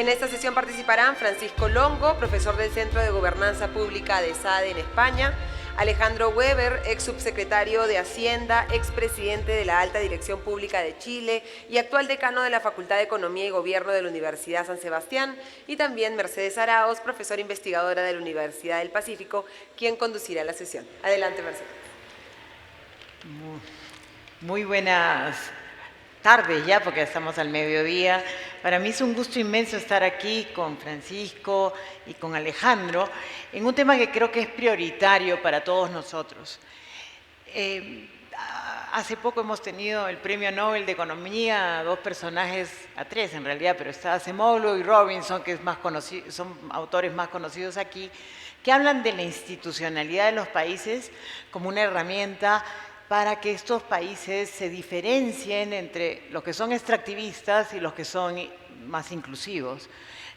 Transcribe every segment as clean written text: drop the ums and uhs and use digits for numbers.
En esta sesión participarán Francisco Longo, profesor del Centro de Gobernanza Pública de SADE en España, Alejandro Weber, ex subsecretario de Hacienda, expresidente de la Alta Dirección Pública de Chile y actual decano de la Facultad de Economía y Gobierno de la Universidad San Sebastián, y también Mercedes Araos, profesora investigadora de la Universidad del Pacífico, quien conducirá la sesión. Adelante, Mercedes. Muy buenas tardes ya, porque estamos al mediodía. Para mí es un gusto inmenso estar aquí con Francisco y con Alejandro en un tema que creo que es prioritario para todos nosotros. Hace poco hemos tenido el Premio Nobel de Economía, dos personajes, a tres en realidad, pero está Acemoglu y Robinson, que es más conocido, son autores más conocidos aquí, que hablan de la institucionalidad de los países como una herramienta para que estos países se diferencien entre los que son extractivistas y los que son más inclusivos,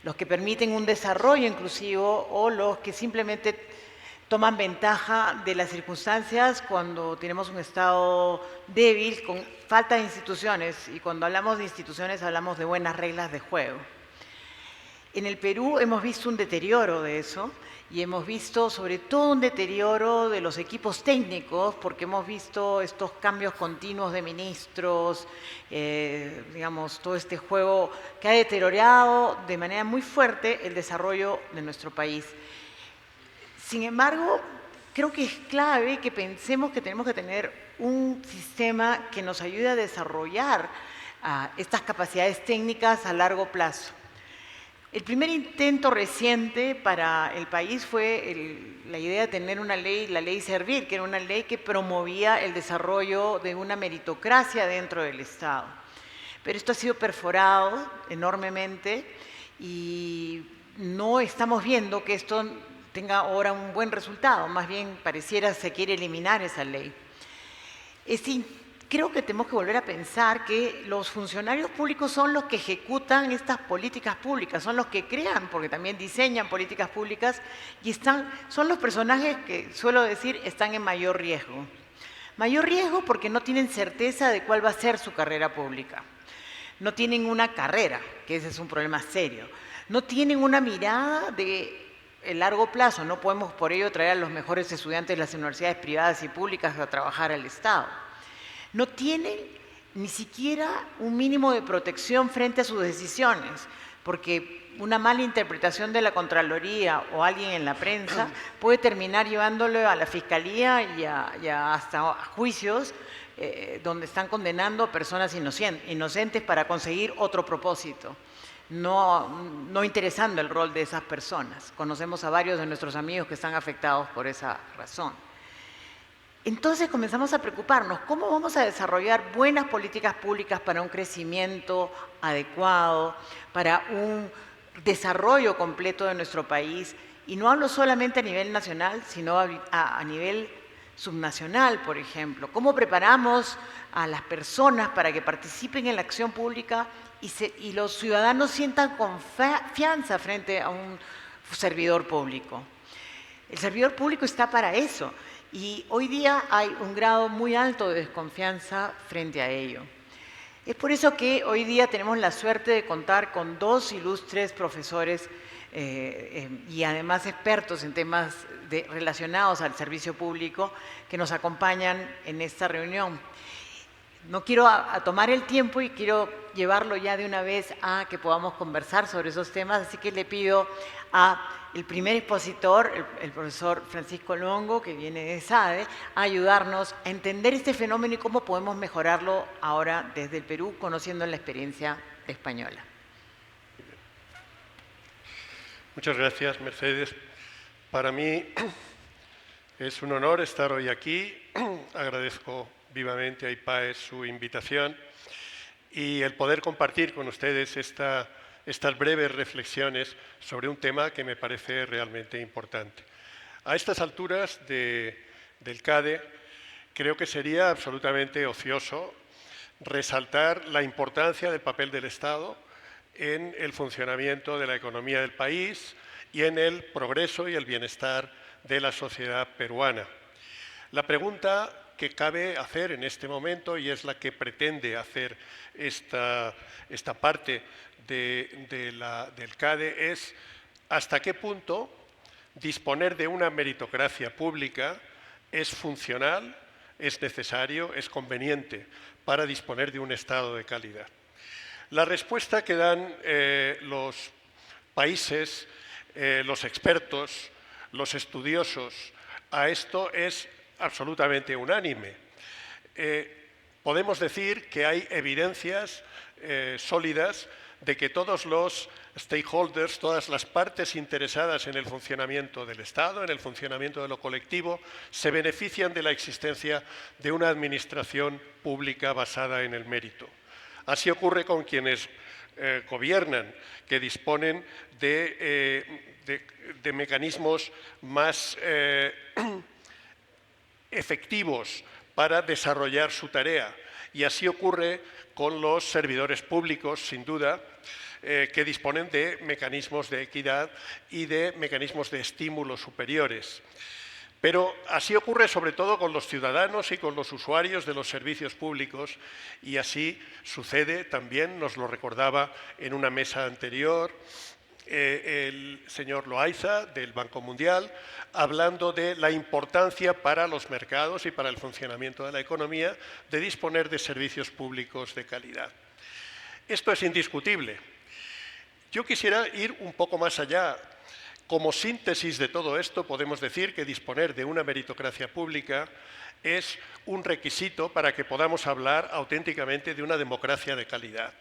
los que permiten un desarrollo inclusivo o los que simplemente toman ventaja de las circunstancias cuando tenemos un Estado débil, con falta de instituciones, y cuando hablamos de instituciones hablamos de buenas reglas de juego. En el Perú hemos visto un deterioro de eso, y hemos visto sobre todo un deterioro de los equipos técnicos, porque hemos visto estos cambios continuos de ministros, digamos, todo este juego que ha deteriorado de manera muy fuerte el desarrollo de nuestro país. Sin embargo, creo que es clave que pensemos que tenemos que tener un sistema que nos ayude a desarrollar estas capacidades técnicas a largo plazo. El primer intento reciente para el país fue la idea de tener una ley, la ley Servir, que era una ley que promovía el desarrollo de una meritocracia dentro del Estado. Pero esto ha sido perforado enormemente y no estamos viendo que esto tenga ahora un buen resultado, más bien pareciera se quiere eliminar esa ley. Creo que tenemos que volver a pensar que los funcionarios públicos son los que ejecutan estas políticas públicas, son los que crean, porque también diseñan políticas públicas, y son los personajes que, suelo decir, están en mayor riesgo. Mayor riesgo porque no tienen certeza de cuál va a ser su carrera pública. No tienen una carrera, que ese es un problema serio. No tienen una mirada de largo plazo. No podemos por ello traer a los mejores estudiantes de las universidades privadas y públicas a trabajar al Estado. No tienen ni siquiera un mínimo de protección frente a sus decisiones, porque una mala interpretación de la Contraloría o alguien en la prensa puede terminar llevándolo a la Fiscalía y hasta a juicios donde están condenando a personas inocentes para conseguir otro propósito, no interesando el rol de esas personas. Conocemos a varios de nuestros amigos que están afectados por esa razón. Entonces comenzamos a preocuparnos, ¿cómo vamos a desarrollar buenas políticas públicas para un crecimiento adecuado, para un desarrollo completo de nuestro país? Y no hablo solamente a nivel nacional, sino a nivel subnacional, por ejemplo. ¿Cómo preparamos a las personas para que participen en la acción pública y los ciudadanos sientan confianza frente a un servidor público? El servidor público está para eso. Y hoy día hay un grado muy alto de desconfianza frente a ello. Es por eso que hoy día tenemos la suerte de contar con dos ilustres profesores y además expertos en temas relacionados al servicio público que nos acompañan en esta reunión. No quiero tomar el tiempo y quiero llevarlo ya de una vez a que podamos conversar sobre esos temas, así que le pido al primer expositor, el profesor Francisco Longo, que viene de SADE, a ayudarnos a entender este fenómeno y cómo podemos mejorarlo ahora desde el Perú, conociendo la experiencia española. Muchas gracias, Mercedes. Para mí es un honor estar hoy aquí. Agradezco vivamente a IPAES su invitación y el poder compartir con ustedes estas breves reflexiones sobre un tema que me parece realmente importante. A estas alturas del CADE, creo que sería absolutamente ocioso resaltar la importancia del papel del Estado en el funcionamiento de la economía del país y en el progreso y el bienestar de la sociedad peruana. La pregunta que cabe hacer en este momento y es la que pretende hacer esta parte del CADE es hasta qué punto disponer de una meritocracia pública es funcional, es necesario, es conveniente para disponer de un Estado de calidad. La respuesta que dan los países, los expertos, los estudiosos a esto es absolutamente unánime. Podemos decir que hay evidencias sólidas de que todos los stakeholders, todas las partes interesadas en el funcionamiento del Estado, en el funcionamiento de lo colectivo, se benefician de la existencia de una administración pública basada en el mérito. Así ocurre con quienes gobiernan, que disponen de mecanismos más efectivos para desarrollar su tarea. Y así ocurre con los servidores públicos, sin duda, que disponen de mecanismos de equidad y de mecanismos de estímulo superiores. Pero así ocurre sobre todo con los ciudadanos y con los usuarios de los servicios públicos y así sucede también, nos lo recordaba en una mesa anterior, el señor Loaiza del Banco Mundial, hablando de la importancia para los mercados y para el funcionamiento de la economía de disponer de servicios públicos de calidad. Esto es indiscutible. Yo quisiera ir un poco más allá. Como síntesis de todo esto, podemos decir que disponer de una meritocracia pública es un requisito para que podamos hablar auténticamente de una democracia de calidad.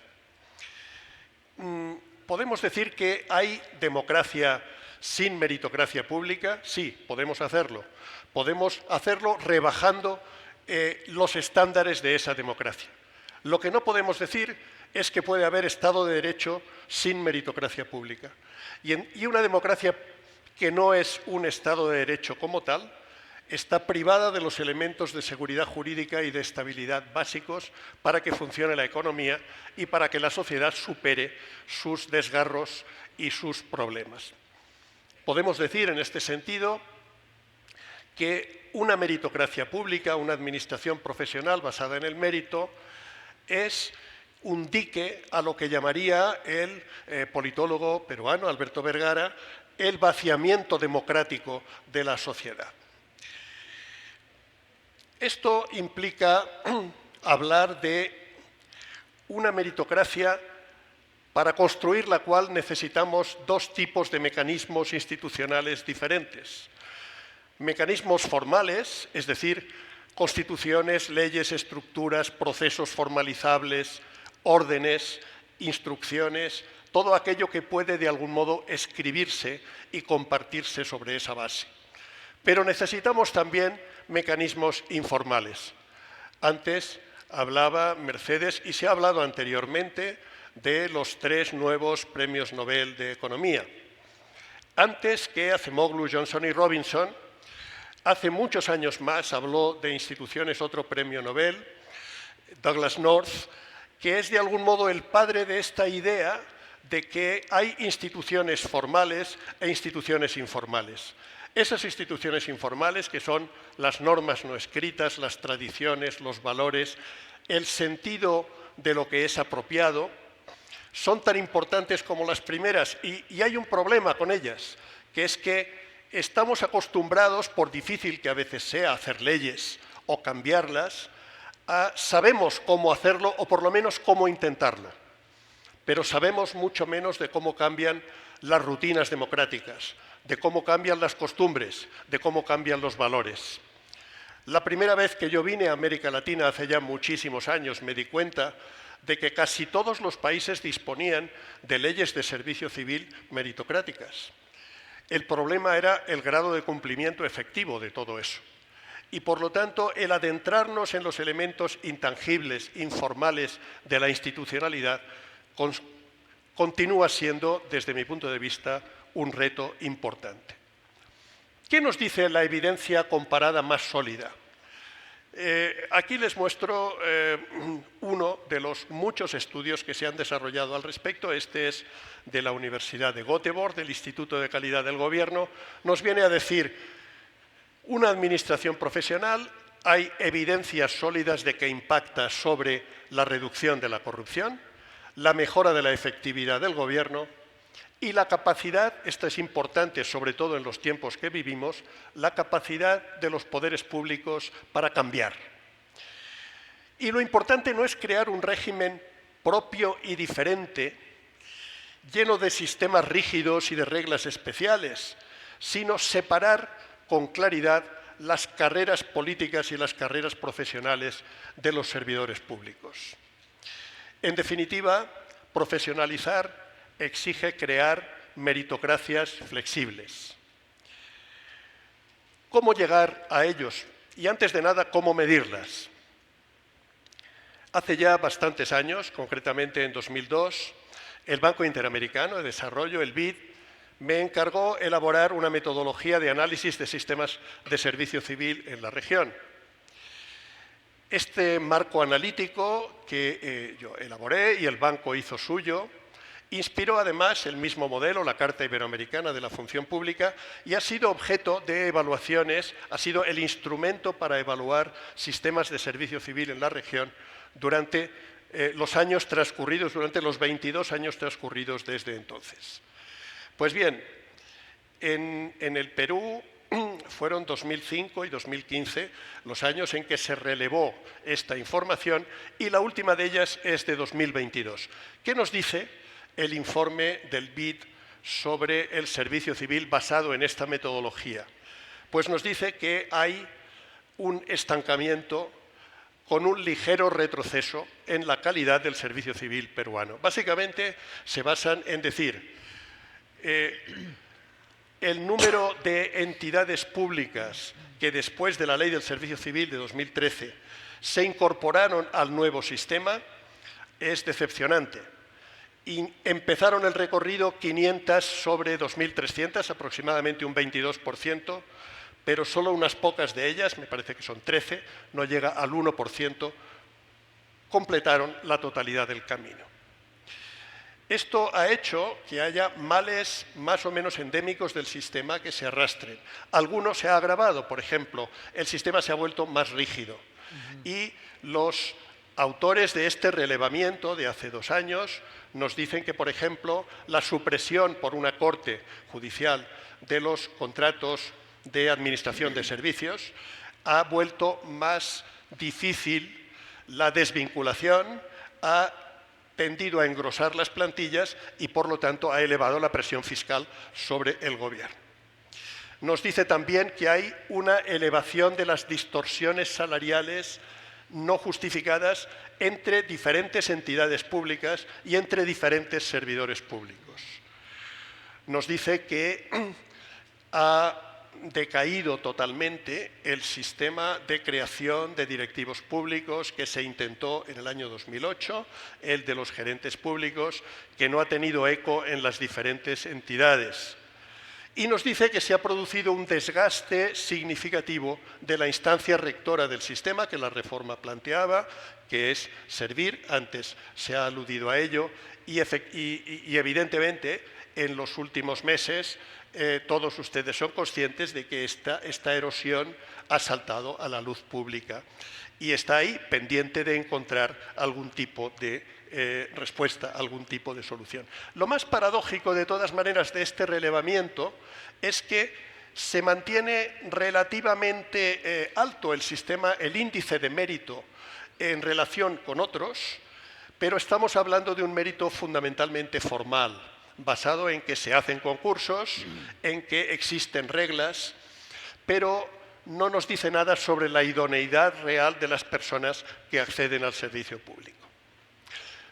¿Podemos decir que hay democracia sin meritocracia pública? Sí, podemos hacerlo. Podemos hacerlo rebajando los estándares de esa democracia. Lo que no podemos decir es que puede haber Estado de Derecho sin meritocracia pública. Y una democracia que no es un Estado de Derecho como tal, está privada de los elementos de seguridad jurídica y de estabilidad básicos para que funcione la economía y para que la sociedad supere sus desgarros y sus problemas. Podemos decir en este sentido que una meritocracia pública, una administración profesional basada en el mérito, es un dique a lo que llamaría el politólogo peruano Alberto Vergara el vaciamiento democrático de la sociedad. Esto implica hablar de una meritocracia para construir la cual necesitamos dos tipos de mecanismos institucionales diferentes. Mecanismos formales, es decir, constituciones, leyes, estructuras, procesos formalizables, órdenes, instrucciones, todo aquello que puede de algún modo escribirse y compartirse sobre esa base. Pero necesitamos también mecanismos informales. Antes hablaba Mercedes y se ha hablado anteriormente de los 3 nuevos premios Nobel de Economía. Antes que Acemoglu, Johnson y Robinson, hace muchos años más habló de instituciones otro premio Nobel, Douglas North, que es de algún modo el padre de esta idea de que hay instituciones formales e instituciones informales. Esas instituciones informales, que son las normas no escritas, las tradiciones, los valores, el sentido de lo que es apropiado, son tan importantes como las primeras y hay un problema con ellas, que es que estamos acostumbrados, por difícil que a veces sea hacer leyes o cambiarlas, sabemos cómo hacerlo o por lo menos cómo intentarlo, pero sabemos mucho menos de cómo cambian las rutinas democráticas, de cómo cambian las costumbres, de cómo cambian los valores. La primera vez que yo vine a América Latina, hace ya muchísimos años, me di cuenta de que casi todos los países disponían de leyes de servicio civil meritocráticas. El problema era el grado de cumplimiento efectivo de todo eso. Y por lo tanto, el adentrarnos en los elementos intangibles, informales de la institucionalidad, continúa siendo, desde mi punto de vista, un reto importante. ¿Qué nos dice la evidencia comparada más sólida? Aquí les muestro uno de los muchos estudios que se han desarrollado al respecto. Este es de la Universidad de Göteborg, del Instituto de Calidad del Gobierno. Nos viene a decir, una administración profesional hay evidencias sólidas de que impacta sobre la reducción de la corrupción, la mejora de la efectividad del gobierno y la capacidad, esto es importante sobre todo en los tiempos que vivimos, la capacidad de los poderes públicos para cambiar. Y lo importante no es crear un régimen propio y diferente, lleno de sistemas rígidos y de reglas especiales, sino separar con claridad las carreras políticas y las carreras profesionales de los servidores públicos. En definitiva, profesionalizar exige crear meritocracias flexibles. ¿Cómo llegar a ellos? Y antes de nada, ¿cómo medirlas? Hace ya bastantes años, concretamente en 2002, el Banco Interamericano de Desarrollo, el BID, me encargó elaborar una metodología de análisis de sistemas de servicio civil en la región. Este marco analítico que yo elaboré y el banco hizo suyo, inspiró además el mismo modelo, la Carta Iberoamericana de la Función Pública, y ha sido objeto de evaluaciones, ha sido el instrumento para evaluar sistemas de servicio civil en la región durante los años transcurridos, durante los 22 años transcurridos desde entonces. Pues bien, en el Perú fueron 2005 y 2015 los años en que se relevó esta información y la última de ellas es de 2022. ¿Qué nos dice el informe del BID sobre el servicio civil basado en esta metodología? Pues nos dice que hay un estancamiento con un ligero retroceso en la calidad del servicio civil peruano. Básicamente se basan en decir el número de entidades públicas que después de la Ley del Servicio Civil de 2013 se incorporaron al nuevo sistema es decepcionante. Y empezaron el recorrido 500 sobre 2.300, aproximadamente un 22%, pero solo unas pocas de ellas, me parece que son 13, no llega al 1%, completaron la totalidad del camino. Esto ha hecho que haya males más o menos endémicos del sistema que se arrastren. Algunos se ha agravado, por ejemplo, el sistema se ha vuelto más rígido y los autores de este relevamiento de hace 2 años nos dicen que, por ejemplo, la supresión por una corte judicial de los contratos de administración de servicios ha vuelto más difícil la desvinculación, ha tendido a engrosar las plantillas y, por lo tanto, ha elevado la presión fiscal sobre el gobierno. Nos dice también que hay una elevación de las distorsiones salariales no justificadas entre diferentes entidades públicas y entre diferentes servidores públicos. Nos dice que ha decaído totalmente el sistema de creación de directivos públicos que se intentó en el año 2008, el de los gerentes públicos, que no ha tenido eco en las diferentes entidades. Y nos dice que se ha producido un desgaste significativo de la instancia rectora del sistema que la reforma planteaba, que es servir, antes se ha aludido a ello, y evidentemente en los últimos meses todos ustedes son conscientes de que esta erosión ha saltado a la luz pública y está ahí pendiente de encontrar algún tipo de respuesta, algún tipo de solución. Lo más paradójico, de todas maneras, de este relevamiento es que se mantiene relativamente alto el sistema, el índice de mérito en relación con otros, pero estamos hablando de un mérito fundamentalmente formal, basado en que se hacen concursos, en que existen reglas, pero no nos dice nada sobre la idoneidad real de las personas que acceden al servicio público.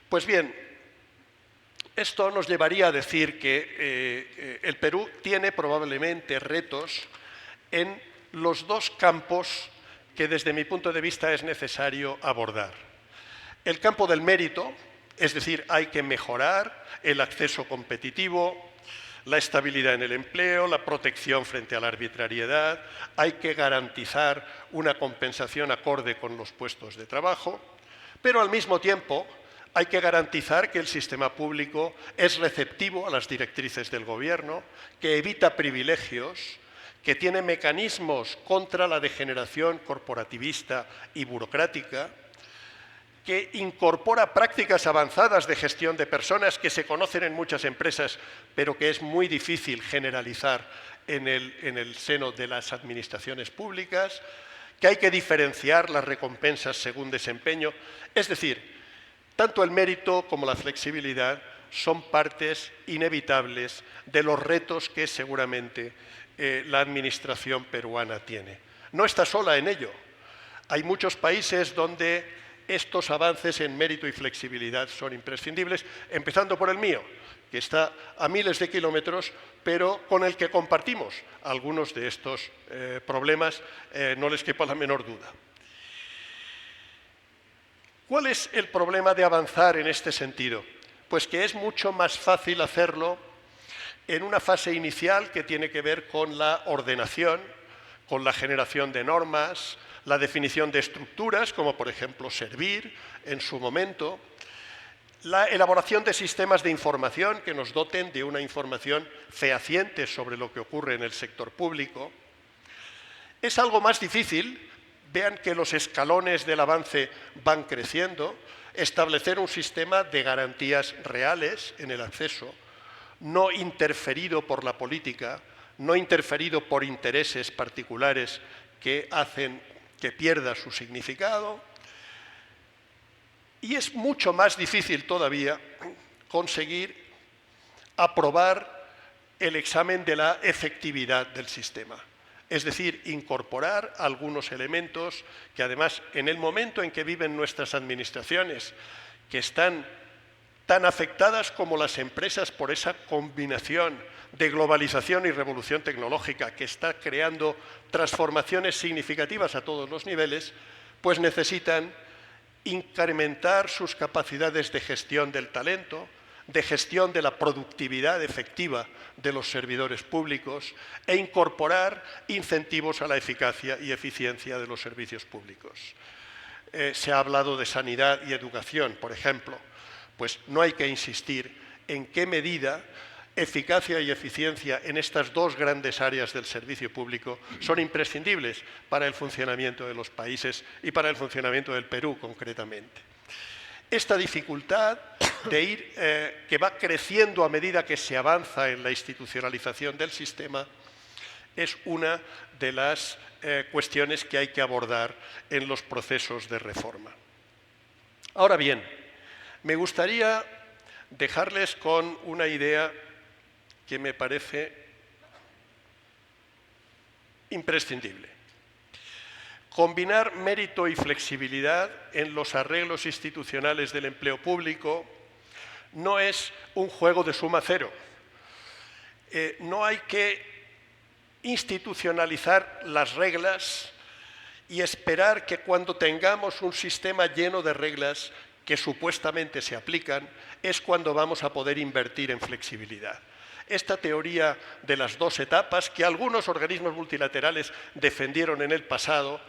Pues bien, esto nos llevaría a decir que el Perú tiene probablemente retos en los 2 campos que desde mi punto de vista es necesario abordar. El campo del mérito, es decir, hay que mejorar el acceso competitivo, la estabilidad en el empleo, la protección frente a la arbitrariedad, hay que garantizar una compensación acorde con los puestos de trabajo, pero al mismo tiempo hay que garantizar que el sistema público es receptivo a las directrices del gobierno, que evita privilegios, que tiene mecanismos contra la degeneración corporativista y burocrática, que incorpora prácticas avanzadas de gestión de personas que se conocen en muchas empresas, pero que es muy difícil generalizar en el seno de las administraciones públicas, que hay que diferenciar las recompensas según desempeño. Es decir, tanto el mérito como la flexibilidad son partes inevitables de los retos que seguramente la administración peruana tiene. No está sola en ello. Hay muchos países donde estos avances en mérito y flexibilidad son imprescindibles, empezando por el mío, que está a miles de kilómetros, pero con el que compartimos algunos de estos problemas, no les quepa la menor duda. ¿Cuál es el problema de avanzar en este sentido? Pues que es mucho más fácil hacerlo en una fase inicial que tiene que ver con la ordenación, con la generación de normas, la definición de estructuras, como por ejemplo Servir en su momento, la elaboración de sistemas de información que nos doten de una información fehaciente sobre lo que ocurre en el sector público. Es algo más difícil, vean que los escalones del avance van creciendo, establecer un sistema de garantías reales en el acceso, no interferido por la política, no interferido por intereses particulares que hacen que pierda su significado. Y es mucho más difícil todavía conseguir aprobar el examen de la efectividad del sistema. Es decir, incorporar algunos elementos que además en el momento en que viven nuestras administraciones, que están tan afectadas como las empresas por esa combinación de globalización y revolución tecnológica que está creando transformaciones significativas a todos los niveles, pues necesitan incrementar sus capacidades de gestión del talento, de gestión de la productividad efectiva de los servidores públicos e incorporar incentivos a la eficacia y eficiencia de los servicios públicos. Se ha hablado de sanidad y educación, por ejemplo. Pues no hay que insistir en qué medida eficacia y eficiencia en estas dos grandes áreas del servicio público son imprescindibles para el funcionamiento de los países y para el funcionamiento del Perú concretamente. Esta dificultad de ir, que va creciendo a medida que se avanza en la institucionalización del sistema, es una de las cuestiones que hay que abordar en los procesos de reforma. Ahora bien, me gustaría dejarles con una idea que me parece imprescindible. Combinar mérito y flexibilidad en los arreglos institucionales del empleo público no es un juego de suma cero. No hay que institucionalizar las reglas y esperar que cuando tengamos un sistema lleno de reglas que supuestamente se aplican, es cuando vamos a poder invertir en flexibilidad. Esta teoría de las dos etapas, que algunos organismos multilaterales defendieron en el pasado,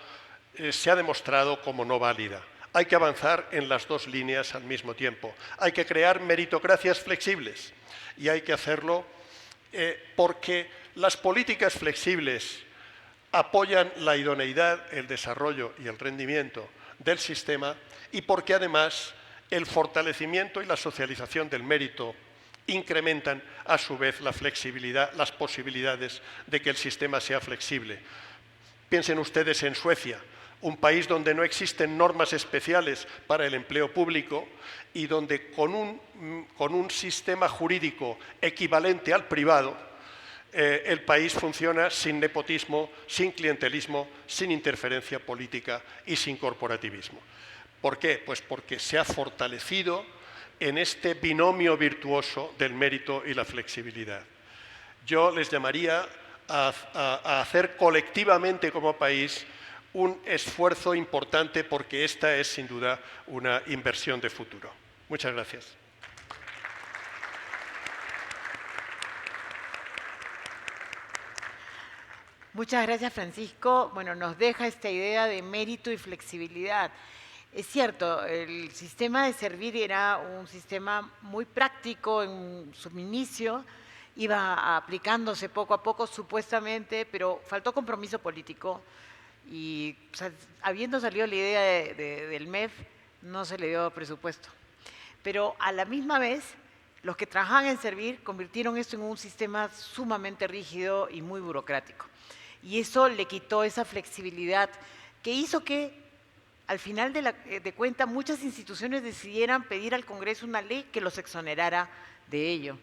se ha demostrado como no válida. Hay que avanzar en las dos líneas al mismo tiempo. Hay que crear meritocracias flexibles y hay que hacerlo porque las políticas flexibles apoyan la idoneidad, el desarrollo y el rendimiento del sistema y porque además el fortalecimiento y la socialización del mérito incrementan a su vez la flexibilidad, las posibilidades de que el sistema sea flexible. Piensen ustedes en Suecia, un país donde no existen normas especiales para el empleo público y donde con un sistema jurídico equivalente al privado, el país funciona sin nepotismo, sin clientelismo, sin interferencia política y sin corporativismo. ¿Por qué? Pues porque se ha fortalecido en este binomio virtuoso del mérito y la flexibilidad. Yo les llamaría a hacer colectivamente como país un esfuerzo importante porque esta es sin duda una inversión de futuro. Muchas gracias. Muchas gracias, Francisco. Bueno, nos deja esta idea de mérito y flexibilidad. Es cierto, el sistema de Servir era un sistema muy práctico en su inicio iba aplicándose poco a poco supuestamente, pero faltó compromiso político y o sea, habiendo salido la idea del MEF, no se le dio presupuesto. Pero a la misma vez, los que trabajaban en Servir convirtieron esto en un sistema sumamente rígido y muy burocrático. Y eso le quitó esa flexibilidad que hizo que al final de cuentas muchas instituciones decidieran pedir al Congreso una ley que los exonerara de ello.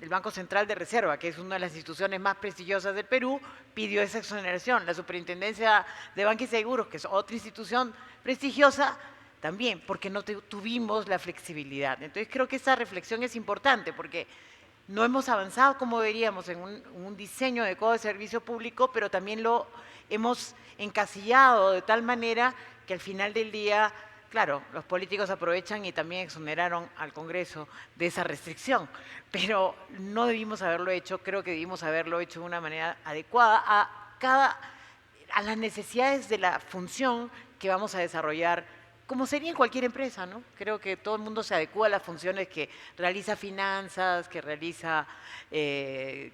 El Banco Central de Reserva, que es una de las instituciones más prestigiosas del Perú, pidió esa exoneración. La Superintendencia de Banca y Seguros, que es otra institución prestigiosa, también, porque no tuvimos la flexibilidad. Entonces creo que esa reflexión es importante, porque no hemos avanzado como deberíamos en un diseño adecuado de servicio público, pero también lo hemos encasillado de tal manera que al final del día, claro, los políticos aprovechan y también exoneraron al Congreso de esa restricción, pero no debimos haberlo hecho, creo que debimos haberlo hecho de una manera adecuada a las necesidades de la función que vamos a desarrollar, como sería en cualquier empresa, ¿no? Creo que todo el mundo se adecúa a las funciones que realiza finanzas, que realiza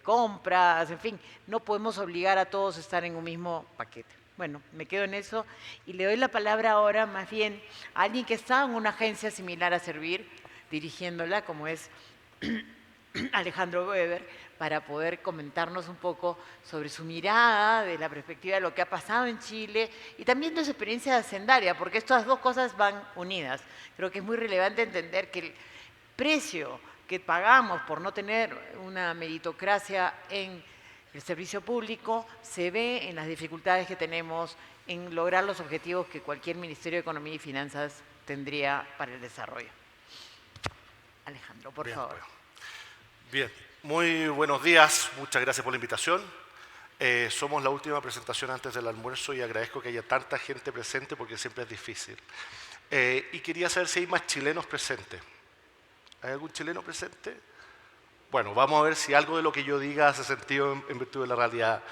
compras, en fin, no podemos obligar a todos a estar en un mismo paquete. Bueno, me quedo en eso y le doy la palabra ahora más bien a alguien que está en una agencia similar a Servir, dirigiéndola, como es Alejandro Weber, para poder comentarnos un poco sobre su mirada, de la perspectiva de lo que ha pasado en Chile y también de su experiencia hacendaria, porque estas dos cosas van unidas. Creo que es muy relevante entender que el precio que pagamos por no tener una meritocracia en el servicio público se ve en las dificultades que tenemos en lograr los objetivos que cualquier Ministerio de Economía y Finanzas tendría para el desarrollo. Alejandro, por favor. Bien, muy buenos días, muchas gracias por la invitación. Somos la última presentación antes del almuerzo y agradezco que haya tanta gente presente porque siempre es difícil. Y quería saber si hay más chilenos presentes. ¿Hay algún chileno presente? Bueno, vamos a ver si algo de lo que yo diga hace sentido en virtud de la realidad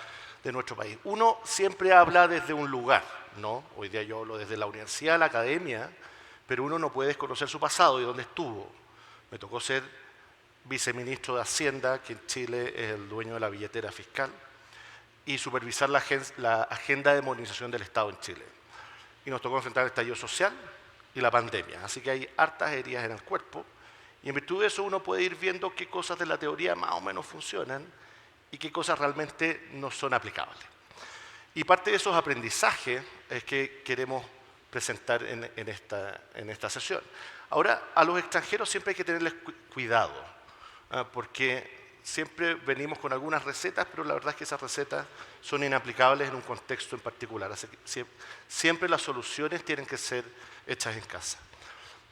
de nuestro país. Uno siempre habla desde un lugar, ¿no? Hoy día yo hablo desde la universidad, la academia, pero uno no puede desconocer su pasado y dónde estuvo. Me tocó ser viceministro de Hacienda, que en Chile es el dueño de la billetera fiscal, y supervisar la agenda de modernización del Estado en Chile. Y nos tocó enfrentar el estallido social y la pandemia. Así que hay hartas heridas en el cuerpo. Y en virtud de eso uno puede ir viendo qué cosas de la teoría más o menos funcionan y qué cosas realmente no son aplicables. Y parte de esos aprendizajes es que queremos presentar en esta sesión. Ahora, a los extranjeros siempre hay que tenerles cuidado, porque siempre venimos con algunas recetas, pero la verdad es que esas recetas son inaplicables en un contexto en particular. Así que siempre las soluciones tienen que ser hechas en casa.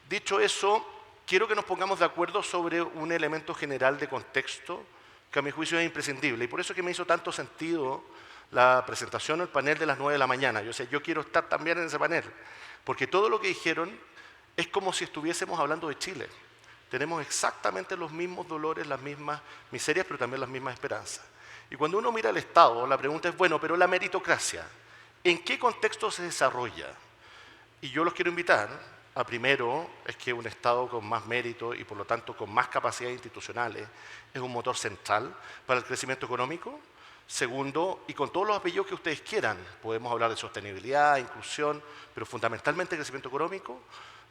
Dicho eso, quiero que nos pongamos de acuerdo sobre un elemento general de contexto que a mi juicio es imprescindible. Y por eso es que me hizo tanto sentido la presentación o el panel de las 9 de la mañana. Yo quiero estar también en ese panel, porque todo lo que dijeron es como si estuviésemos hablando de Chile. Tenemos exactamente los mismos dolores, las mismas miserias, pero también las mismas esperanzas. Y cuando uno mira al Estado, la pregunta es, bueno, pero la meritocracia, ¿en qué contexto se desarrolla? Y yo los quiero invitar a primero, es que un Estado con más mérito y por lo tanto con más capacidades institucionales es un motor central para el crecimiento económico. Segundo, y con todos los apellidos que ustedes quieran, podemos hablar de sostenibilidad, inclusión, pero fundamentalmente crecimiento económico,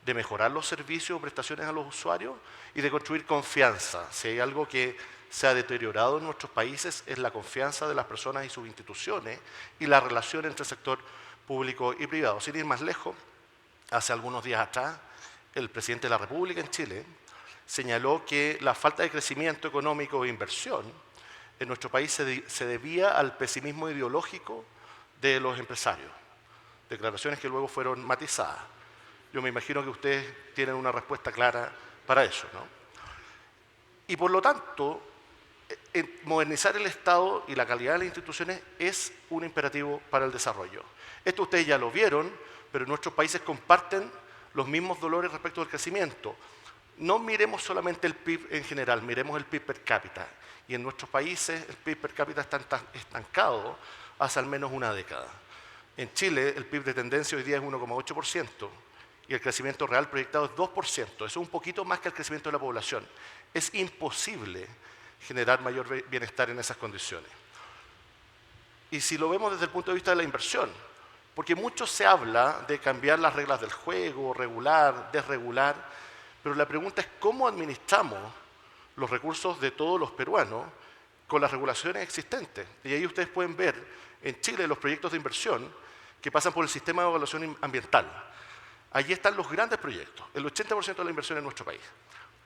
de mejorar los servicios o prestaciones a los usuarios y de construir confianza. Si hay algo que se ha deteriorado en nuestros países es la confianza de las personas y sus instituciones y la relación entre el sector público y privado. Sin ir más lejos, hace algunos días atrás, el presidente de la República en Chile señaló que la falta de crecimiento económico e inversión en nuestro país se debía al pesimismo ideológico de los empresarios. Declaraciones que luego fueron matizadas. Yo me imagino que ustedes tienen una respuesta clara para eso, ¿no? Y por lo tanto, modernizar el Estado y la calidad de las instituciones es un imperativo para el desarrollo. Esto ustedes ya lo vieron, pero nuestros países comparten los mismos dolores respecto al crecimiento. No miremos solamente el PIB en general, miremos el PIB per cápita. Y en nuestros países el PIB per cápita está estancado hace al menos una década. En Chile el PIB de tendencia hoy día es 1,8% y el crecimiento real proyectado es 2%. Eso es un poquito más que el crecimiento de la población. Es imposible generar mayor bienestar en esas condiciones. Y si lo vemos desde el punto de vista de la inversión, porque mucho se habla de cambiar las reglas del juego, regular, desregular, pero la pregunta es cómo administramos los recursos de todos los peruanos con las regulaciones existentes. Y ahí ustedes pueden ver en Chile los proyectos de inversión que pasan por el sistema de evaluación ambiental. Allí están los grandes proyectos, el 80% de la inversión en nuestro país.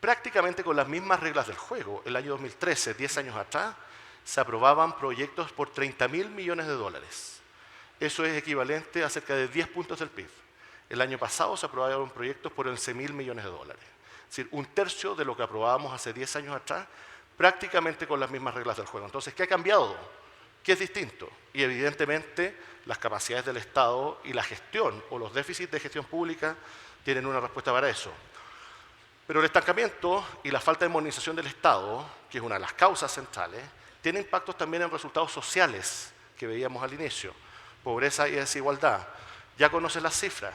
Prácticamente con las mismas reglas del juego, el año 2013, 10 años atrás, se aprobaban proyectos por 30.000 millones de dólares. Eso es equivalente a cerca de 10 puntos del PIB. El año pasado se aprobaron proyectos por 11.000 millones de dólares. Es decir, un tercio de lo que aprobábamos hace 10 años atrás, prácticamente con las mismas reglas del juego. Entonces, ¿qué ha cambiado? ¿Qué es distinto? Y evidentemente las capacidades del Estado y la gestión o los déficits de gestión pública tienen una respuesta para eso. Pero el estancamiento y la falta de modernización del Estado, que es una de las causas centrales, tiene impactos también en resultados sociales que veíamos al inicio, pobreza y desigualdad. Ya conocen las cifras.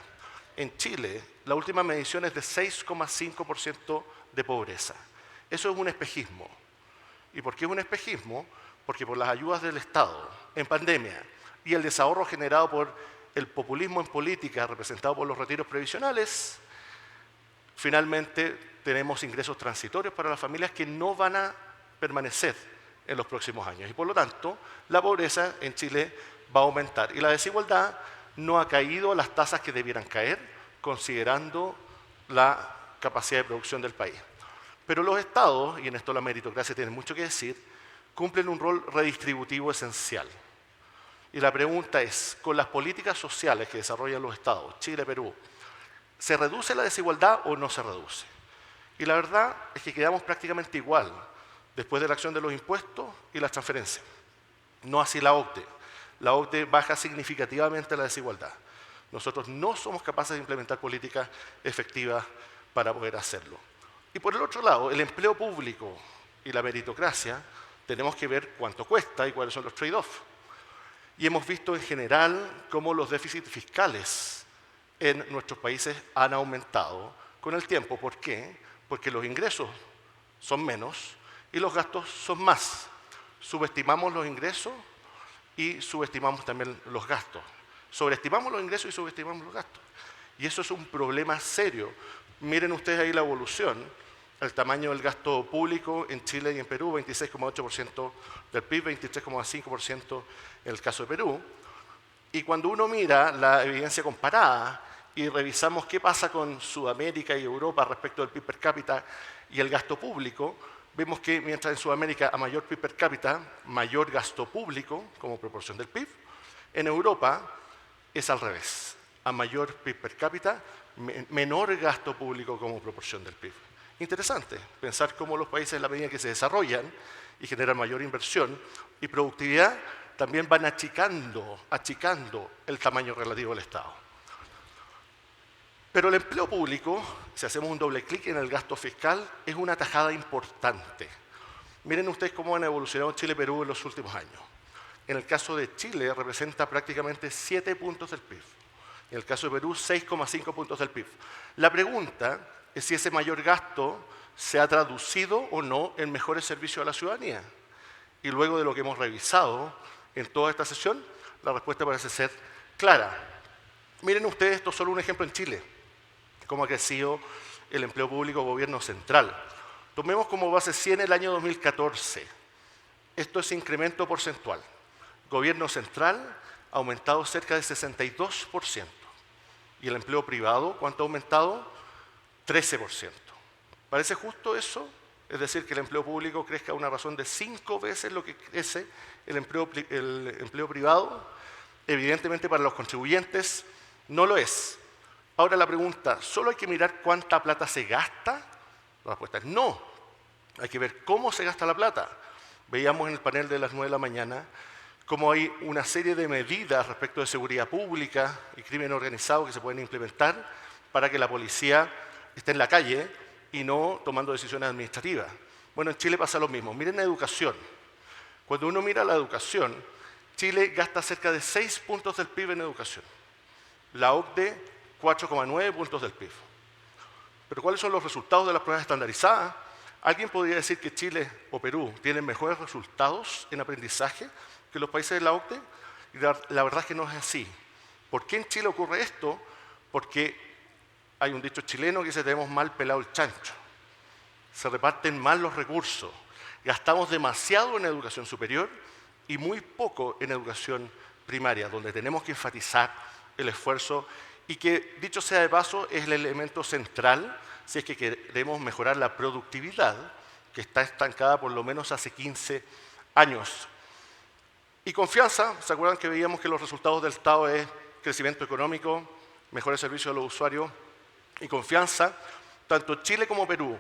En Chile, la última medición es de 6,5% de pobreza. Eso es un espejismo. ¿Y por qué es un espejismo? Porque por las ayudas del Estado en pandemia y el desahorro generado por el populismo en política representado por los retiros previsionales, finalmente tenemos ingresos transitorios para las familias que no van a permanecer en los próximos años. Y por lo tanto, la pobreza en Chile va a aumentar. Y la desigualdad no ha caído a las tasas que debieran caer, considerando la capacidad de producción del país. Pero los estados, y en esto la meritocracia tiene mucho que decir, cumplen un rol redistributivo esencial. Y la pregunta es, con las políticas sociales que desarrollan los estados, Chile, Perú, ¿se reduce la desigualdad o no se reduce? Y la verdad es que quedamos prácticamente igual después de la acción de los impuestos y las transferencias. No así la OCDE. La OCDE baja significativamente la desigualdad. Nosotros no somos capaces de implementar políticas efectivas para poder hacerlo. Y por el otro lado, el empleo público y la meritocracia, tenemos que ver cuánto cuesta y cuáles son los trade-offs. Y hemos visto en general cómo los déficits fiscales en nuestros países han aumentado con el tiempo. ¿Por qué? Porque los ingresos son menos y los gastos son más. Subestimamos los ingresos y subestimamos también los gastos. Sobreestimamos los ingresos y subestimamos los gastos. Y eso es un problema serio. Miren ustedes ahí la evolución, el tamaño del gasto público en Chile y en Perú, 26,8% del PIB, 23,5% en el caso de Perú. Y cuando uno mira la evidencia comparada y revisamos qué pasa con Sudamérica y Europa respecto del PIB per cápita y el gasto público, vemos que mientras en Sudamérica a mayor PIB per cápita, mayor gasto público como proporción del PIB, en Europa es al revés. A mayor PIB per cápita, menor gasto público como proporción del PIB. Interesante pensar cómo los países en la medida que se desarrollan y generan mayor inversión y productividad, también van achicando el tamaño relativo del Estado. Pero el empleo público, si hacemos un doble clic en el gasto fiscal, es una tajada importante. Miren ustedes cómo han evolucionado Chile y Perú en los últimos años. En el caso de Chile representa prácticamente 7 puntos del PIB. En el caso de Perú, 6,5 puntos del PIB. La pregunta es si ese mayor gasto se ha traducido o no en mejores servicios a la ciudadanía. Y luego de lo que hemos revisado en toda esta sesión, la respuesta parece ser clara. Miren ustedes, esto es solo un ejemplo en Chile, cómo ha crecido el empleo público gobierno central. Tomemos como base 100 el año 2014. Esto es incremento porcentual. Gobierno central ha aumentado cerca de 62%. ¿Y el empleo privado cuánto ha aumentado? 13%. ¿Parece justo eso? Es decir, que el empleo público crezca a una razón de 5 veces lo que crece el empleo privado. Evidentemente para los contribuyentes no lo es. Ahora la pregunta, ¿solo hay que mirar cuánta plata se gasta? La respuesta es no. Hay que ver cómo se gasta la plata. Veíamos en el panel de las 9 de la mañana cómo hay una serie de medidas respecto de seguridad pública y crimen organizado que se pueden implementar para que la policía esté en la calle y no tomando decisiones administrativas. Bueno, en Chile pasa lo mismo. Miren la educación. Cuando uno mira la educación, Chile gasta cerca de 6 puntos del PIB en educación. La OCDE, 4,9 puntos del PIB. Pero ¿cuáles son los resultados de las pruebas estandarizadas? ¿Alguien podría decir que Chile o Perú tienen mejores resultados en aprendizaje que los países de la OCDE? Y la verdad es que no es así. ¿Por qué en Chile ocurre esto? Porque hay un dicho chileno que dice: tenemos mal pelado el chancho. Se reparten mal los recursos. Gastamos demasiado en educación superior y muy poco en educación primaria, donde tenemos que enfatizar el esfuerzo y que, dicho sea de paso, es el elemento central si es que queremos mejorar la productividad, que está estancada por lo menos hace 15 años. Y confianza, ¿se acuerdan que veíamos que los resultados del Estado es crecimiento económico, mejores servicios a los usuarios y confianza? Tanto Chile como Perú,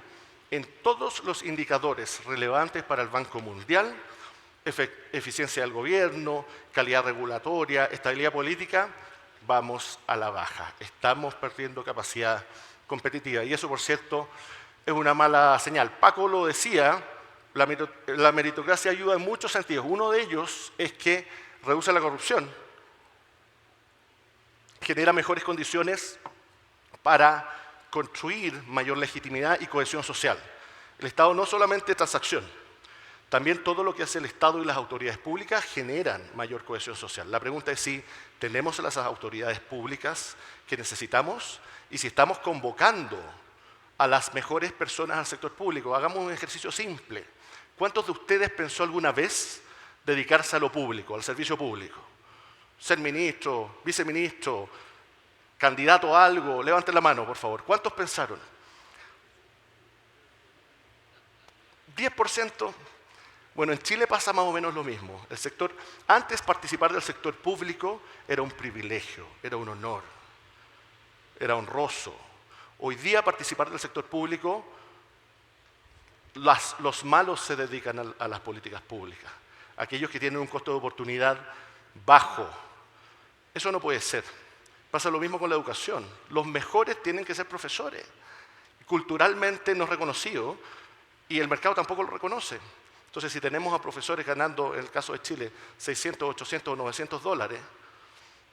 en todos los indicadores relevantes para el Banco Mundial, eficiencia del gobierno, calidad regulatoria, estabilidad política, vamos a la baja. Estamos perdiendo capacidad competitiva y eso, por cierto, es una mala señal. Paco lo decía, la meritocracia ayuda en muchos sentidos. Uno de ellos es que reduce la corrupción, genera mejores condiciones para construir mayor legitimidad y cohesión social. El Estado no solamente transacción, también todo lo que hace el Estado y las autoridades públicas generan mayor cohesión social. La pregunta es si tenemos las autoridades públicas que necesitamos y si estamos convocando a las mejores personas al sector público. Hagamos un ejercicio simple. ¿Cuántos de ustedes pensó alguna vez dedicarse a lo público, al servicio público? Ser ministro, viceministro, candidato a algo. Levanten la mano, por favor. ¿Cuántos pensaron? 10%. Bueno, en Chile pasa más o menos lo mismo. Antes participar del sector público era un privilegio, era un honor, era honroso. Hoy día participar del sector público, los malos se dedican a las políticas públicas, aquellos que tienen un costo de oportunidad bajo. Eso no puede ser. Pasa lo mismo con la educación. Los mejores tienen que ser profesores. Culturalmente no es reconocido y el mercado tampoco lo reconoce. Entonces, si tenemos a profesores ganando, en el caso de Chile, 600, 800 o 900 dólares,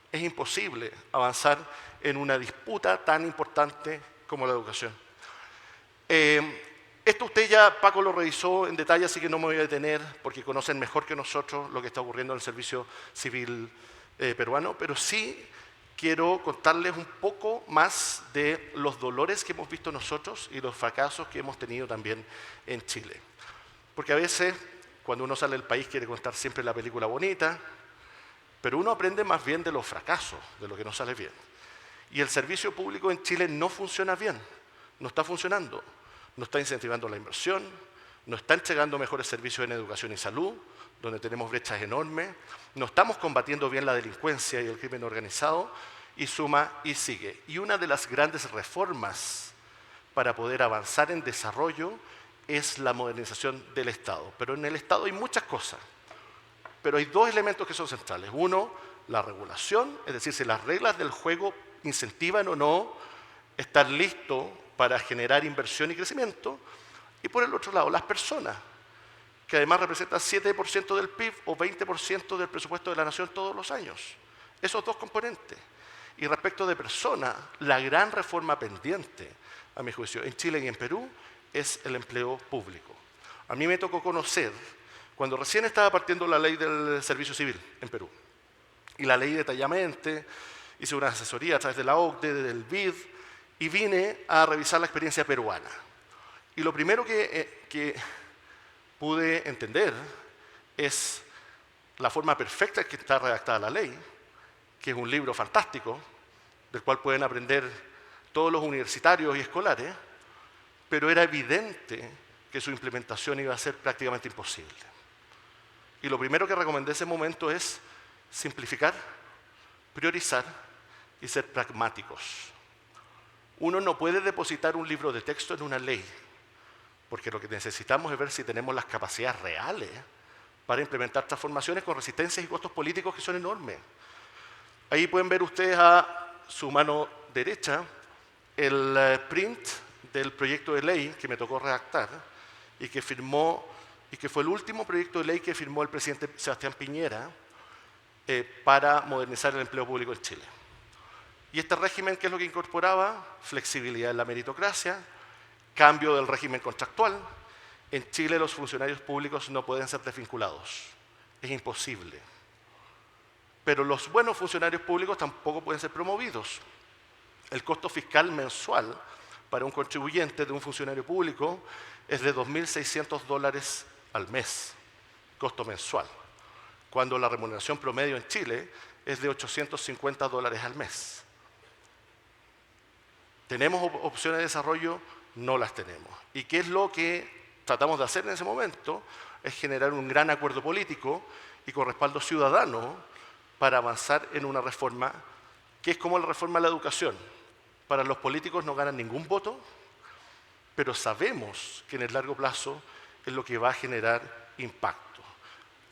es imposible avanzar en una disputa tan importante como la educación. Esto usted ya, Paco, lo revisó en detalle, así que no me voy a detener, porque conocen mejor que nosotros lo que está ocurriendo en el servicio civil peruano, pero sí quiero contarles un poco más de los dolores que hemos visto nosotros y los fracasos que hemos tenido también en Chile. Porque a veces, cuando uno sale del país, quiere contar siempre la película bonita, pero uno aprende más bien de los fracasos, de lo que no sale bien. Y el servicio público en Chile no funciona bien, no está funcionando, no está incentivando la inversión, no está entregando mejores servicios en educación y salud, donde tenemos brechas enormes, no estamos combatiendo bien la delincuencia y el crimen organizado, y suma y sigue. Y una de las grandes reformas para poder avanzar en desarrollo es la modernización del Estado. Pero en el Estado hay muchas cosas. Pero hay dos elementos que son centrales. Uno, la regulación, es decir, si las reglas del juego incentivan o no estar listo para generar inversión y crecimiento. Y por el otro lado, las personas, que además representan 7% del PIB o 20% del presupuesto de la nación todos los años. Esos dos componentes. Y respecto de personas, la gran reforma pendiente, a mi juicio, en Chile y en Perú, es el empleo público. A mí me tocó conocer, cuando recién estaba partiendo la ley del servicio civil en Perú, y la ley detallamente, hice una asesoría a través de la OCDE, del BID, y vine a revisar la experiencia peruana. Y lo primero que pude entender es la forma perfecta en que está redactada la ley, que es un libro fantástico, del cual pueden aprender todos los universitarios y escolares, pero era evidente que su implementación iba a ser prácticamente imposible. Y lo primero que recomendé en ese momento es simplificar, priorizar y ser pragmáticos. Uno no puede depositar un libro de texto en una ley, porque lo que necesitamos es ver si tenemos las capacidades reales para implementar transformaciones con resistencias y costos políticos que son enormes. Ahí pueden ver ustedes a su mano derecha el print del proyecto de ley que me tocó redactar y que fue el último proyecto de ley que firmó el presidente Sebastián Piñera para modernizar el empleo público en Chile. Y este régimen, ¿qué es lo que incorporaba? Flexibilidad en la meritocracia, cambio del régimen contractual En Chile los funcionarios públicos no pueden ser desvinculados. Es imposible. Pero los buenos funcionarios públicos tampoco pueden ser promovidos. El costo fiscal mensual para un contribuyente de un funcionario público es de $2.600 al mes, costo mensual, cuando la remuneración promedio en Chile es de $850 al mes. ¿Tenemos opciones de desarrollo? No las tenemos. ¿Y qué es lo que tratamos de hacer en ese momento? Es generar un gran acuerdo político y con respaldo ciudadano para avanzar en una reforma que es como la reforma de la educación. Para los políticos no ganan ningún voto, pero sabemos que en el largo plazo es lo que va a generar impacto.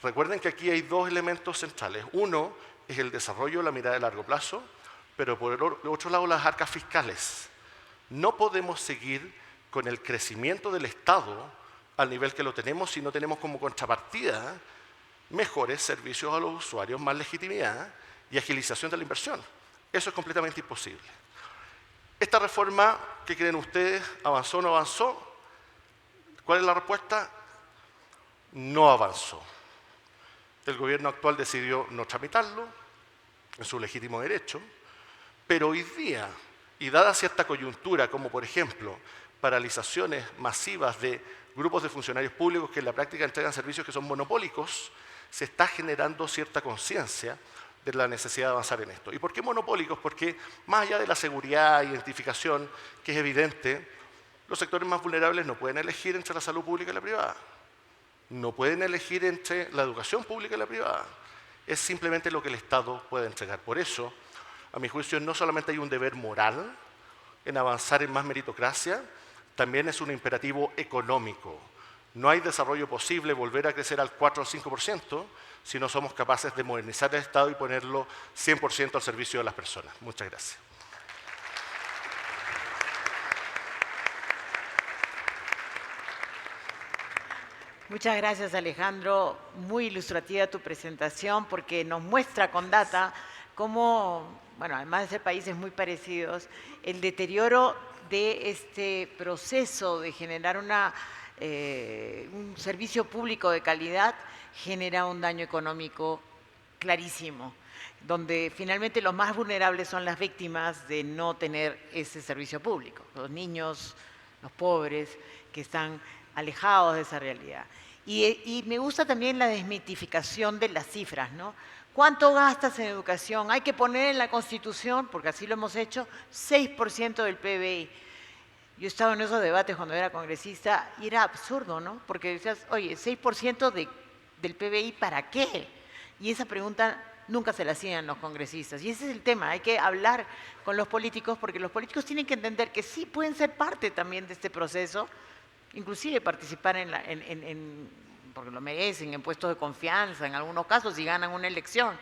Recuerden que aquí hay dos elementos centrales. Uno es el desarrollo, la mirada de largo plazo, pero por el otro lado las arcas fiscales. No podemos seguir con el crecimiento del Estado al nivel que lo tenemos si no tenemos como contrapartida mejores servicios a los usuarios, más legitimidad y agilización de la inversión. Eso es completamente imposible. ¿Esta reforma, qué creen ustedes, avanzó o no avanzó? ¿Cuál es la respuesta? No avanzó. El gobierno actual decidió no tramitarlo, en su legítimo derecho, pero hoy día, y dada cierta coyuntura, como por ejemplo paralizaciones masivas de grupos de funcionarios públicos que en la práctica entregan servicios que son monopólicos, se está generando cierta conciencia de la necesidad de avanzar en esto. ¿Y por qué monopólicos? Porque más allá de la seguridad e identificación, que es evidente, los sectores más vulnerables no pueden elegir entre la salud pública y la privada. No pueden elegir entre la educación pública y la privada. Es simplemente lo que el Estado puede entregar. Por eso, a mi juicio, no solamente hay un deber moral en avanzar en más meritocracia, también es un imperativo económico. No hay desarrollo posible volver a crecer al 4 o al 5% si no somos capaces de modernizar el Estado y ponerlo 100% al servicio de las personas. Muchas gracias. Muchas gracias, Alejandro. Muy ilustrativa tu presentación porque nos muestra con data cómo, bueno, además de ser países muy parecidos, el deterioro de este proceso de generar un servicio público de calidad genera un daño económico clarísimo, donde finalmente los más vulnerables son las víctimas de no tener ese servicio público, los niños, los pobres, que están alejados de esa realidad. Y me gusta también la desmitificación de las cifras, ¿no? ¿Cuánto gastas en educación? Hay que poner en la Constitución, porque así lo hemos hecho, 6% del PBI. Yo he estado en esos debates cuando era congresista y era absurdo, ¿no? Porque decías, oye, 6% del PBI, ¿para qué? Y esa pregunta nunca se la hacían los congresistas. Y ese es el tema, hay que hablar con los políticos porque los políticos tienen que entender que sí pueden ser parte también de este proceso, inclusive participar porque lo merecen, en puestos de confianza, en algunos casos, si ganan una elección,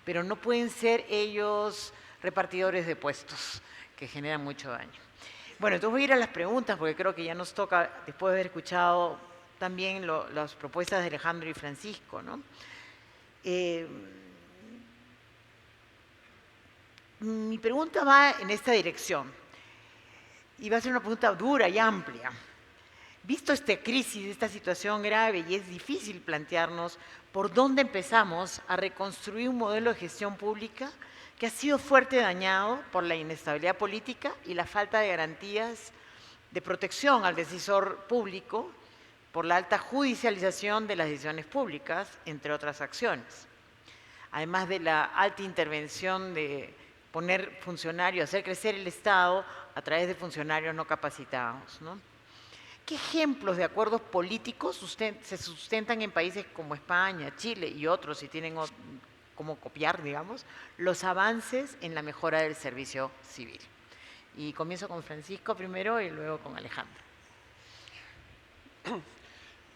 pero no pueden ser ellos repartidores de puestos, que generan mucho daño. Bueno, entonces voy a ir a las preguntas, porque creo que ya nos toca, después de haber escuchado también las propuestas de Alejandro y Francisco, ¿no? Mi pregunta va en esta dirección, y va a ser una pregunta dura y amplia. Visto esta crisis, esta situación grave, y es difícil plantearnos por dónde empezamos a reconstruir un modelo de gestión pública que ha sido fuerte dañado por la inestabilidad política y la falta de garantías de protección al decisor público, por la alta judicialización de las decisiones públicas, entre otras acciones. Además de la alta intervención de poner funcionarios, hacer crecer el Estado a través de funcionarios no capacitados, ¿no? ¿Qué ejemplos de acuerdos políticos se sustentan en países como España, Chile y otros, si tienen cómo copiar, digamos, los avances en la mejora del servicio civil? Y comienzo con Francisco primero y luego con Alejandro.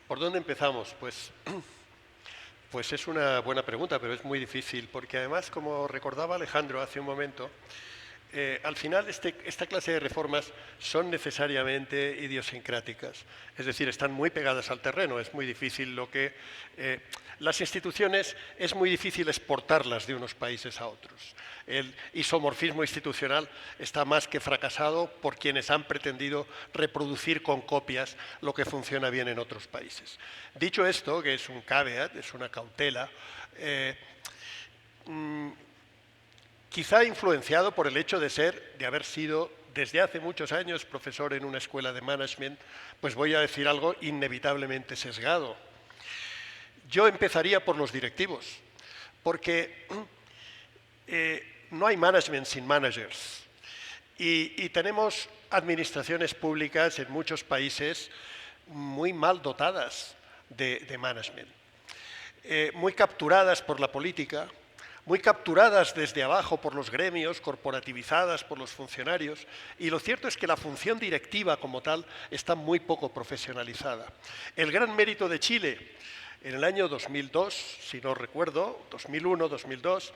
¿Por dónde empezamos? Pues es una buena pregunta, pero es muy difícil, porque además, como recordaba Alejandro hace un momento, al final esta clase de reformas son necesariamente idiosincráticas, es decir, están muy pegadas al terreno, es muy difícil las instituciones es muy difícil exportarlas de unos países a otros. El isomorfismo institucional está más que fracasado por quienes han pretendido reproducir con copias lo que funciona bien en otros países. Dicho esto, que es un caveat, es una cautela, quizá influenciado por el hecho de haber sido desde hace muchos años profesor en una escuela de management, pues voy a decir algo inevitablemente sesgado. Yo empezaría por los directivos, porque no hay management sin managers. Y tenemos administraciones públicas en muchos países muy mal dotadas de management, muy capturadas por la política, muy capturadas desde abajo por los gremios, corporativizadas por los funcionarios, y lo cierto es que la función directiva como tal está muy poco profesionalizada. El gran mérito de Chile en el año 2002, si no recuerdo, 2001, 2002,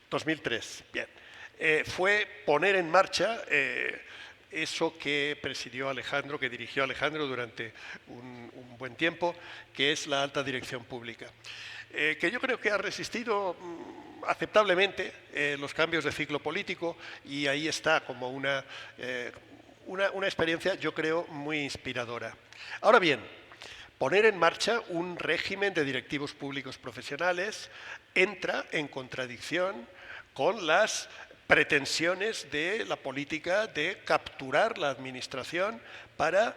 2003, bien, fue poner en marcha eso que presidió Alejandro, que dirigió Alejandro durante un buen tiempo, que es la alta dirección pública, que yo creo que ha resistido aceptablemente los cambios de ciclo político, y ahí está como una experiencia, yo creo, muy inspiradora. Ahora bien, poner en marcha un régimen de directivos públicos profesionales entra en contradicción con las pretensiones de la política de capturar la administración para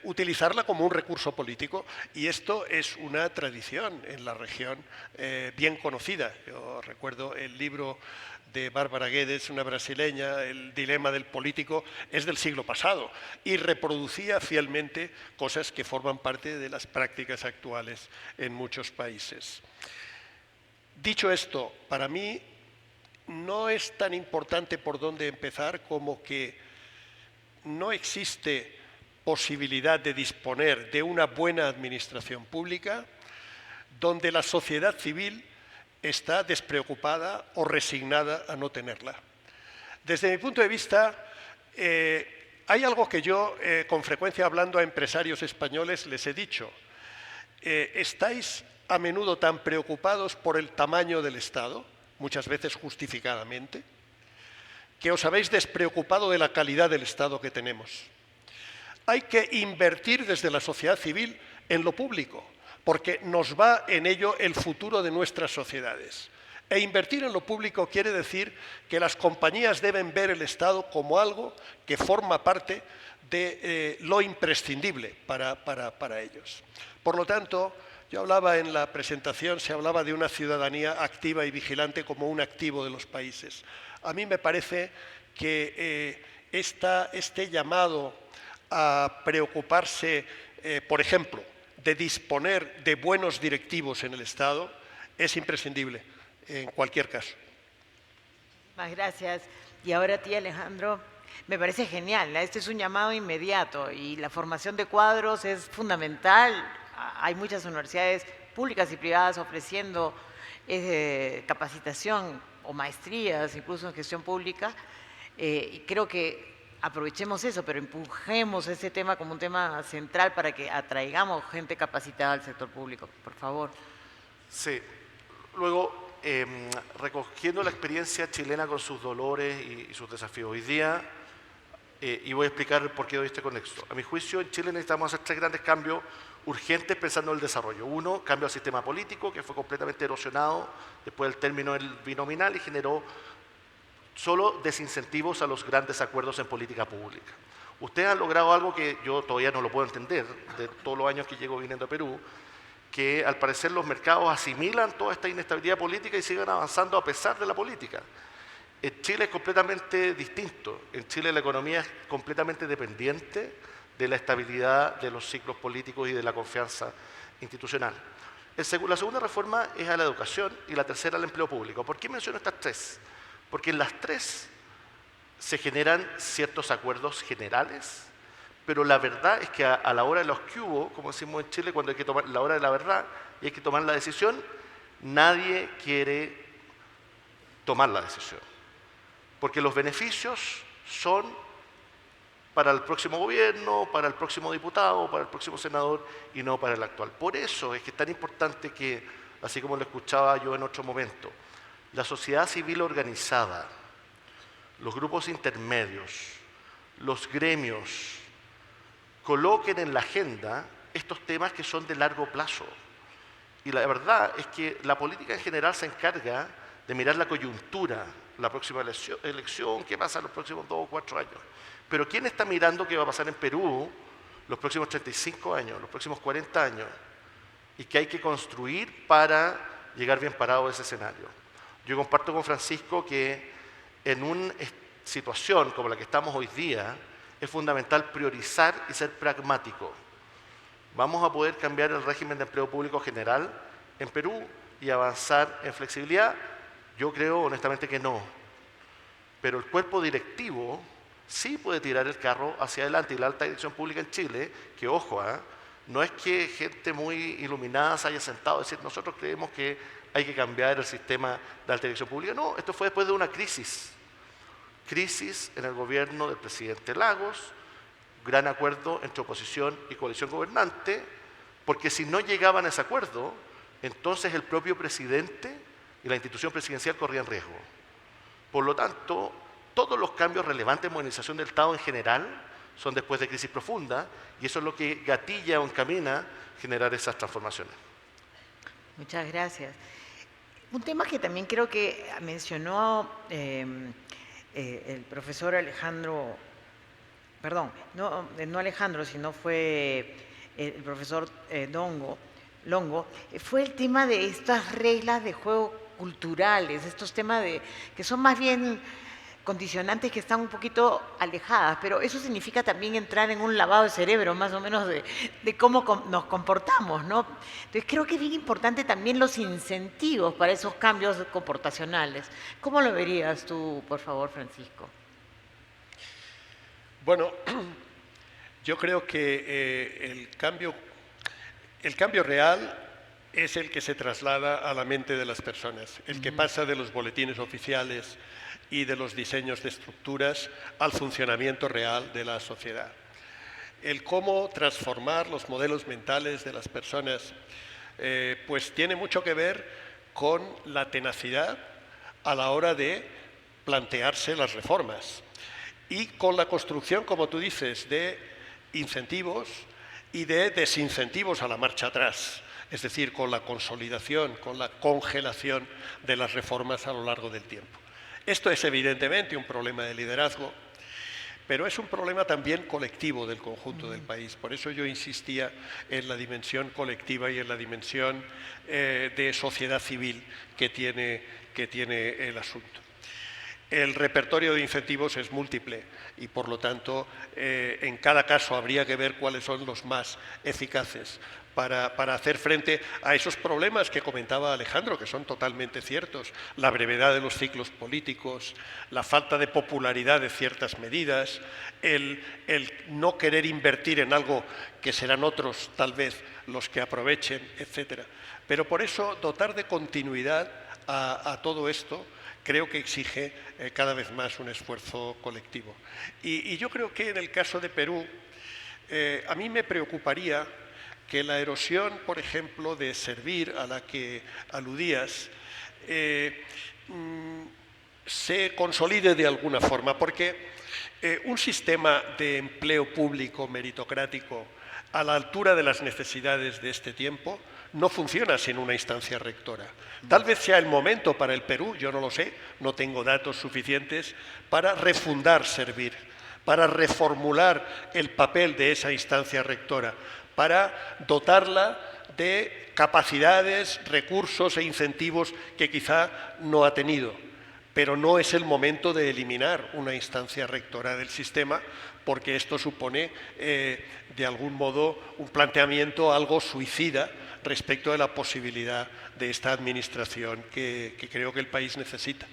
utilizarla como un recurso político, y esto es una tradición en la región bien conocida. Yo recuerdo el libro de Bárbara Guedes, una brasileña, El dilema del político, es del siglo pasado y reproducía fielmente cosas que forman parte de las prácticas actuales en muchos países. Dicho esto, para mí no es tan importante por dónde empezar como que no existe posibilidad de disponer de una buena administración pública donde la sociedad civil está despreocupada o resignada a no tenerla. Desde mi punto de vista, hay algo que yo con frecuencia hablando a empresarios españoles les he dicho. Estáis a menudo tan preocupados por el tamaño del Estado, muchas veces justificadamente, que os habéis despreocupado de la calidad del Estado que tenemos. Hay que invertir desde la sociedad civil en lo público, porque nos va en ello el futuro de nuestras sociedades. E invertir en lo público quiere decir que las compañías deben ver el Estado como algo que forma parte de lo imprescindible para ellos. Por lo tanto, yo hablaba en la presentación, se hablaba de una ciudadanía activa y vigilante como un activo de los países. A mí me parece que este llamado a preocuparse, por ejemplo, de disponer de buenos directivos en el Estado es imprescindible en cualquier caso. Muchas gracias. Y ahora a ti, Alejandro, me parece genial. Este es un llamado inmediato y la formación de cuadros es fundamental. Hay muchas universidades públicas y privadas ofreciendo capacitación o maestrías, incluso en gestión pública, y creo que aprovechemos eso, pero empujemos ese tema como un tema central para que atraigamos gente capacitada al sector público, por favor. Sí. Luego, recogiendo la experiencia chilena con sus dolores y sus desafíos, hoy día, y voy a explicar por qué doy este contexto. A mi juicio, en Chile necesitamos hacer 3 grandes cambios urgentes pensando en el desarrollo. Uno, cambio al sistema político, que fue completamente erosionado después del término del binominal y generó solo desincentivos a los grandes acuerdos en política pública. Ustedes han logrado algo que yo todavía no lo puedo entender, de todos los años que llego viniendo a Perú, que al parecer los mercados asimilan toda esta inestabilidad política y siguen avanzando a pesar de la política. En Chile es completamente distinto. En Chile la economía es completamente dependiente de la estabilidad de los ciclos políticos y de la confianza institucional. La segunda reforma es a la educación y la tercera al empleo público. ¿Por qué menciono estas 3? Porque en las 3 se generan ciertos acuerdos generales, pero la verdad es que a la hora de los que hubo, como decimos en Chile, cuando hay que tomar la hora de la verdad y hay que tomar la decisión, nadie quiere tomar la decisión. porque los beneficios son para el próximo gobierno, para el próximo diputado, para el próximo senador y no para el actual. Por eso es que es tan importante que, así como lo escuchaba yo en otro momento, la sociedad civil organizada, los grupos intermedios, los gremios, coloquen en la agenda estos temas que son de largo plazo. Y la verdad es que la política en general se encarga de mirar la coyuntura, la próxima elección, qué pasa en los próximos 2 o 4 años. Pero ¿quién está mirando qué va a pasar en Perú los próximos 35 años, los próximos 40 años? Y que hay que construir para llegar bien parado a ese escenario. Yo comparto con Francisco que en una situación como la que estamos hoy día, es fundamental priorizar y ser pragmático. ¿Vamos a poder cambiar el régimen de empleo público general en Perú y avanzar en flexibilidad? Yo creo honestamente que no. Pero el cuerpo directivo sí puede tirar el carro hacia adelante, y la alta dirección pública en Chile, que ojo, no es que gente muy iluminada se haya sentado a decir nosotros creemos que hay que cambiar el sistema de alta dirección pública. No, esto fue después de una crisis en el gobierno del presidente Lagos, gran acuerdo entre oposición y coalición gobernante, porque si no llegaban a ese acuerdo, entonces el propio presidente y la institución presidencial corrían riesgo. Por lo tanto, todos los cambios relevantes en modernización del Estado en general son después de crisis profunda, y eso es lo que gatilla o encamina generar esas transformaciones. Muchas gracias. Un tema que también creo que mencionó el profesor Alejandro, perdón, no Alejandro, sino fue el profesor Longo, fue el tema de estas reglas de juego culturales, estos temas que son más bien condicionantes, que están un poquito alejadas, pero eso significa también entrar en un lavado de cerebro, más o menos, de cómo nos comportamos, ¿no? Entonces creo que es bien importante también los incentivos para esos cambios comportacionales. ¿Cómo lo verías tú, por favor, Francisco? Bueno, yo creo que el cambio real es el que se traslada a la mente de las personas, el que pasa de los boletines oficiales y de los diseños de estructuras al funcionamiento real de la sociedad. El cómo transformar los modelos mentales de las personas, pues tiene mucho que ver con la tenacidad a la hora de plantearse las reformas y con la construcción, como tú dices, de incentivos y de desincentivos a la marcha atrás, es decir, con la consolidación, con la congelación de las reformas a lo largo del tiempo. Esto es evidentemente un problema de liderazgo, pero es un problema también colectivo del conjunto del país. Por eso yo insistía en la dimensión colectiva y en la dimensión de sociedad civil que tiene el asunto. El repertorio de incentivos es múltiple y, por lo tanto, en cada caso habría que ver cuáles son los más eficaces para hacer frente a esos problemas que comentaba Alejandro, que son totalmente ciertos: la brevedad de los ciclos políticos, la falta de popularidad de ciertas medidas, el no querer invertir en algo que serán otros tal vez los que aprovechen, etcétera. Pero por eso dotar de continuidad a todo esto creo que exige cada vez más un esfuerzo colectivo. Y yo creo que en el caso de Perú, a mí me preocuparía que la erosión, por ejemplo, de Servir, a la que aludías, se consolide de alguna forma, porque un sistema de empleo público meritocrático a la altura de las necesidades de este tiempo no funciona sin una instancia rectora. Tal vez sea el momento para el Perú, yo no lo sé, no tengo datos suficientes, para refundar Servir, para reformular el papel de esa instancia rectora, para dotarla de capacidades, recursos e incentivos que quizá no ha tenido. Pero no es el momento de eliminar una instancia rectora del sistema, porque esto supone, de algún modo, un planteamiento algo suicida respecto de la posibilidad de esta administración que creo que el país necesita.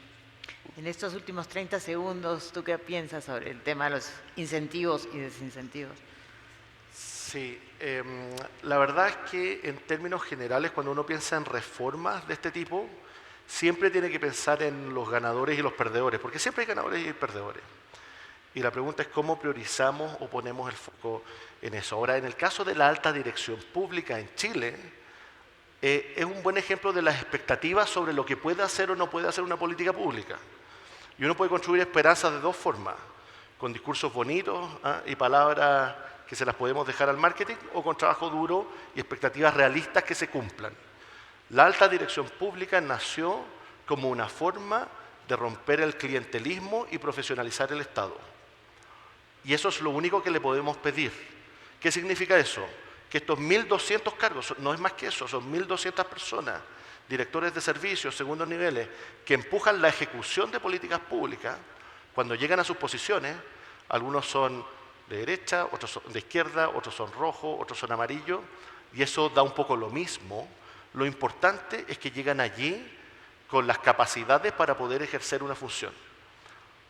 En estos últimos 30 segundos, ¿tú qué piensas sobre el tema de los incentivos y desincentivos? Sí, la verdad es que en términos generales, cuando uno piensa en reformas de este tipo, siempre tiene que pensar en los ganadores y los perdedores, porque siempre hay ganadores y perdedores. Y la pregunta es cómo priorizamos o ponemos el foco en eso. Ahora, en el caso de la alta dirección pública en Chile, es un buen ejemplo de las expectativas sobre lo que puede hacer o no puede hacer una política pública. Y uno puede construir esperanzas de dos formas, con discursos bonitos y palabras que se las podemos dejar al marketing, o con trabajo duro y expectativas realistas que se cumplan. La alta dirección pública nació como una forma de romper el clientelismo y profesionalizar el Estado. Y eso es lo único que le podemos pedir. ¿Qué significa eso? Que estos 1.200 cargos, no es más que eso, son 1.200 personas, directores de servicios, segundos niveles, que empujan la ejecución de políticas públicas. Cuando llegan a sus posiciones, algunos son de derecha, otros son de izquierda, otros son rojos, otros son amarillos, y eso da un poco lo mismo. Lo importante es que llegan allí con las capacidades para poder ejercer una función.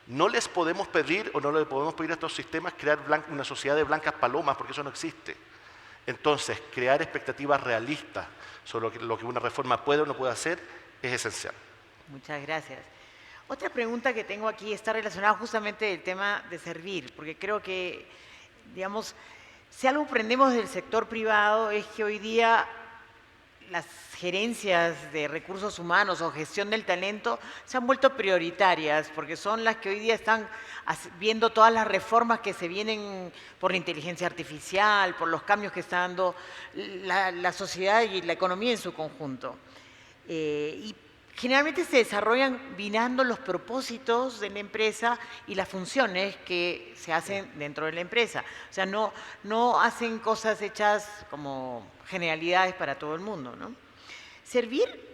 No les podemos pedir o no le podemos pedir a estos sistemas crear una sociedad de blancas palomas, porque eso no existe. Entonces, crear expectativas realistas sobre lo que una reforma puede o no puede hacer es esencial. Muchas gracias. Otra pregunta que tengo aquí está relacionada justamente del tema de servir, porque creo que, digamos, si algo aprendemos del sector privado es que hoy día las gerencias de recursos humanos o gestión del talento se han vuelto prioritarias, porque son las que hoy día están viendo todas las reformas que se vienen por la inteligencia artificial, por los cambios que está dando la sociedad y la economía en su conjunto. Y generalmente se desarrollan binando los propósitos de la empresa y las funciones que se hacen dentro de la empresa. O sea, no hacen cosas hechas como generalidades para todo el mundo, ¿no? Servir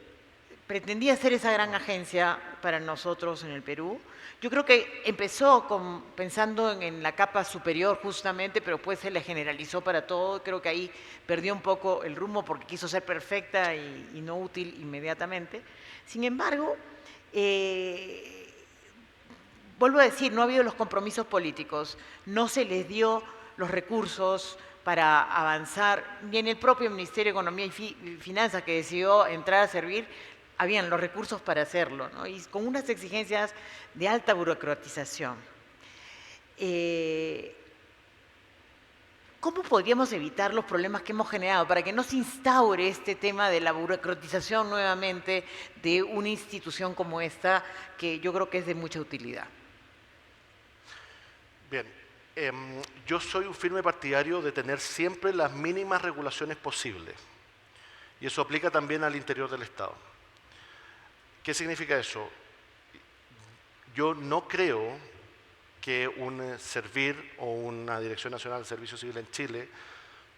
pretendía ser esa gran agencia para nosotros en el Perú. Yo creo que empezó pensando en la capa superior justamente, pero después se le generalizó para todo. Creo que ahí perdió un poco el rumbo porque quiso ser perfecta y no útil inmediatamente. Sin embargo, vuelvo a decir, no ha habido los compromisos políticos, no se les dio los recursos para avanzar, ni en el propio Ministerio de Economía y Finanzas que decidió entrar a servir, habían los recursos para hacerlo, ¿no? Y con unas exigencias de alta burocratización. ¿Cómo podríamos evitar los problemas que hemos generado para que no se instaure este tema de la burocratización nuevamente de una institución como esta, que yo creo que es de mucha utilidad? Bien, yo soy un firme partidario de tener siempre las mínimas regulaciones posibles. Y eso aplica también al interior del Estado. ¿Qué significa eso? Yo no creo que un servir o una Dirección Nacional de Servicio Civil en Chile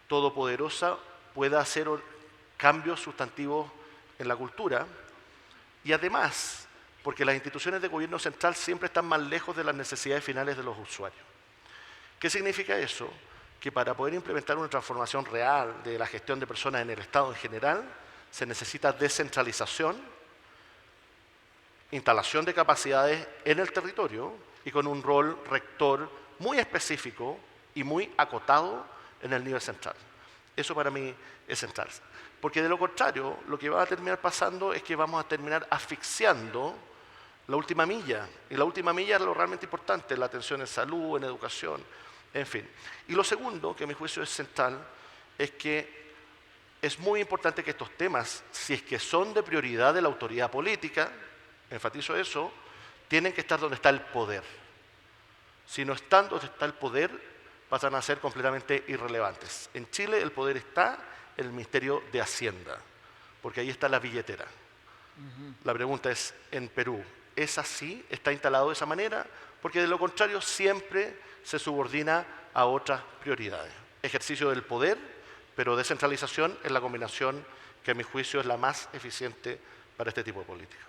todopoderosa pueda hacer cambios sustantivos en la cultura, y además porque las instituciones de gobierno central siempre están más lejos de las necesidades finales de los usuarios. ¿Qué significa eso? Que para poder implementar una transformación real de la gestión de personas en el Estado en general, se necesita descentralización, instalación de capacidades en el territorio y con un rol rector muy específico y muy acotado en el nivel central. Eso para mí es central. Porque de lo contrario, lo que va a terminar pasando es que vamos a terminar asfixiando la última milla. Y la última milla es lo realmente importante, la atención en salud, en educación, en fin. Y lo segundo, que a mi juicio es central, es que es muy importante que estos temas, si es que son de prioridad de la autoridad política, enfatizo eso, tienen que estar donde está el poder. Si no están donde está el poder, pasan a ser completamente irrelevantes. En Chile el poder está en el Ministerio de Hacienda, porque ahí está la billetera. La pregunta es, en Perú, ¿es así? ¿Está instalado de esa manera? Porque de lo contrario siempre se subordina a otras prioridades. Ejercicio del poder, pero descentralización es la combinación que a mi juicio es la más eficiente para este tipo de política.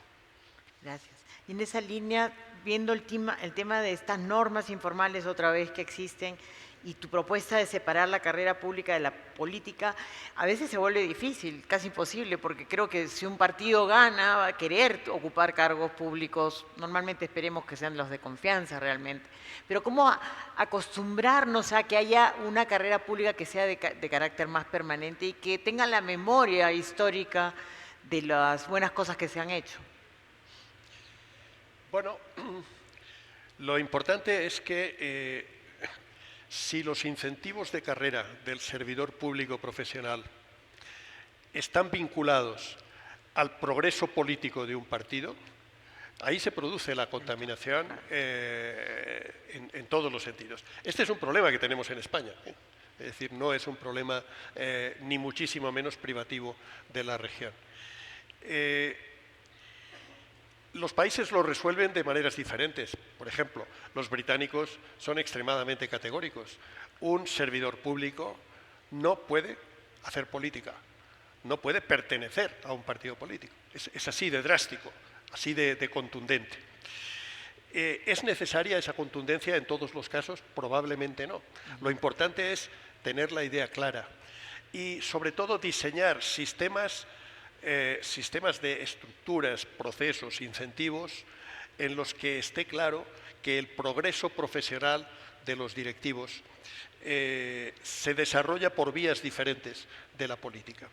Gracias. Y en esa línea, viendo el tema de estas normas informales otra vez que existen y tu propuesta de separar la carrera pública de la política, a veces se vuelve difícil, casi imposible, porque creo que si un partido gana, va a querer ocupar cargos públicos, normalmente esperemos que sean los de confianza realmente. Pero ¿cómo acostumbrarnos a que haya una carrera pública que sea de carácter más permanente y que tenga la memoria histórica de las buenas cosas que se han hecho? Bueno, lo importante es que si los incentivos de carrera del servidor público profesional están vinculados al progreso político de un partido, ahí se produce la contaminación en todos los sentidos. Este es un problema que tenemos en España, ¿eh? Es decir, no es un problema ni muchísimo menos privativo de la región. Los países lo resuelven de maneras diferentes. Por ejemplo, los británicos son extremadamente categóricos. Un servidor público no puede hacer política, no puede pertenecer a un partido político. Es así de drástico, así de contundente. ¿Es necesaria esa contundencia en todos los casos? Probablemente no. Lo importante es tener la idea clara y, sobre todo, diseñar sistemas de estructuras, procesos, incentivos en los que esté claro que el progreso profesional de los directivos se desarrolla por vías diferentes de la política.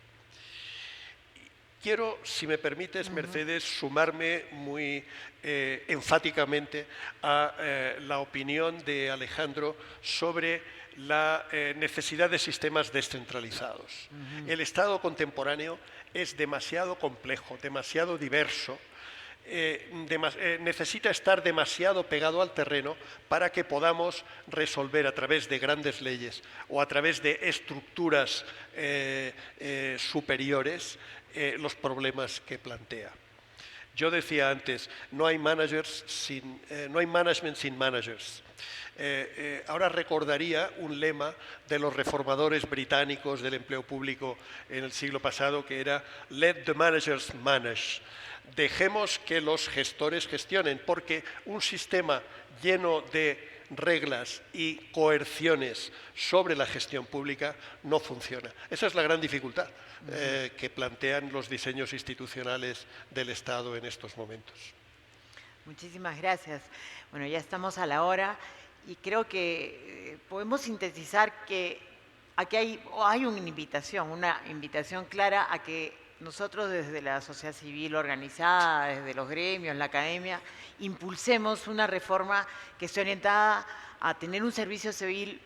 Quiero, si me permites, Mercedes, sumarme muy enfáticamente a la opinión de Alejandro sobre la necesidad de sistemas descentralizados. El Estado contemporáneo es demasiado complejo, demasiado diverso, necesita estar demasiado pegado al terreno para que podamos resolver a través de grandes leyes o a través de estructuras superiores los problemas que plantea. Yo decía antes, no hay management sin managers. Ahora recordaría un lema de los reformadores británicos del empleo público en el siglo pasado, que era "Let the managers manage". Dejemos que los gestores gestionen, porque un sistema lleno de reglas y coerciones sobre la gestión pública no funciona. Esa es la gran dificultad que plantean los diseños institucionales del Estado en estos momentos. Muchísimas gracias. Bueno, ya estamos a la hora y creo que podemos sintetizar que aquí hay una invitación clara a que nosotros desde la sociedad civil organizada, desde los gremios, la academia, impulsemos una reforma que esté orientada a tener un servicio civil,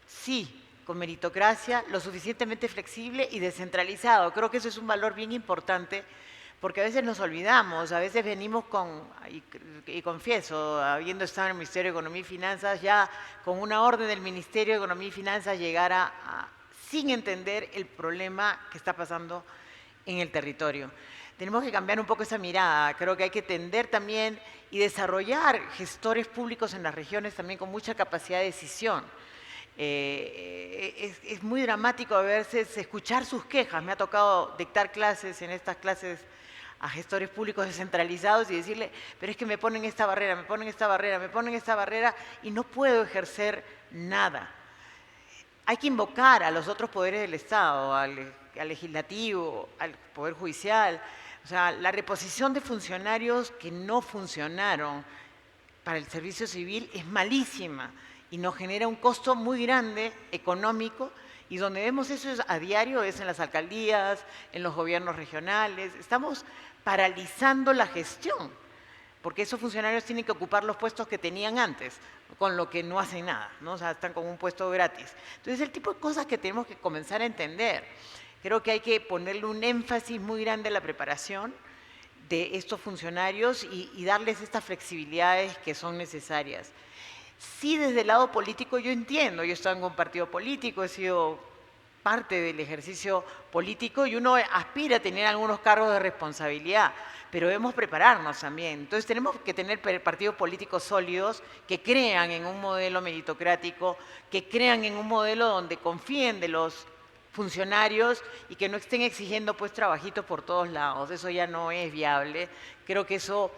sí, con meritocracia, lo suficientemente flexible y descentralizado. Creo que eso es un valor bien importante, porque a veces nos olvidamos, a veces venimos y confieso, habiendo estado en el Ministerio de Economía y Finanzas, ya con una orden del Ministerio de Economía y Finanzas llegar sin entender el problema que está pasando en el territorio. Tenemos que cambiar un poco esa mirada. Creo que hay que tender también y desarrollar gestores públicos en las regiones también con mucha capacidad de decisión. Es muy dramático a veces escuchar sus quejas. Me ha tocado dictar clases en estas clases a gestores públicos descentralizados y decirle, pero es que me ponen esta barrera, me ponen esta barrera, me ponen esta barrera y no puedo ejercer nada. Hay que invocar a los otros poderes del Estado, al legislativo, al poder judicial. O sea, la reposición de funcionarios que no funcionaron para el servicio civil es malísima y nos genera un costo muy grande económico, y donde vemos eso a diario es en las alcaldías, en los gobiernos regionales. Estamos paralizando la gestión, porque esos funcionarios tienen que ocupar los puestos que tenían antes, con lo que no hacen nada, ¿no? O sea, están con un puesto gratis. Entonces, el tipo de cosas que tenemos que comenzar a entender. Creo que hay que ponerle un énfasis muy grande a la preparación de estos funcionarios y darles estas flexibilidades que son necesarias. Sí, desde el lado político yo entiendo, yo he estado en un partido político, he sido parte del ejercicio político y uno aspira a tener algunos cargos de responsabilidad, pero debemos prepararnos también. Entonces tenemos que tener partidos políticos sólidos que crean en un modelo meritocrático, que crean en un modelo donde confíen de los funcionarios y que no estén exigiendo pues trabajitos por todos lados. Eso ya no es viable. Creo que eso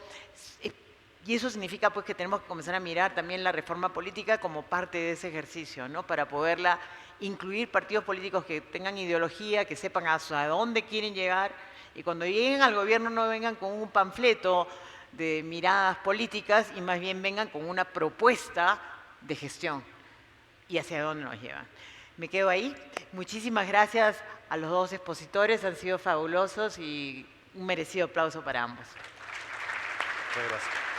significa pues que tenemos que comenzar a mirar también la reforma política como parte de ese ejercicio, ¿no? Para poderla incluir partidos políticos que tengan ideología, que sepan hasta dónde quieren llegar, y cuando lleguen al gobierno no vengan con un panfleto de miradas políticas y más bien vengan con una propuesta de gestión y hacia dónde nos llevan. Me quedo ahí. Muchísimas gracias a los dos expositores, han sido fabulosos y un merecido aplauso para ambos. Muchas gracias.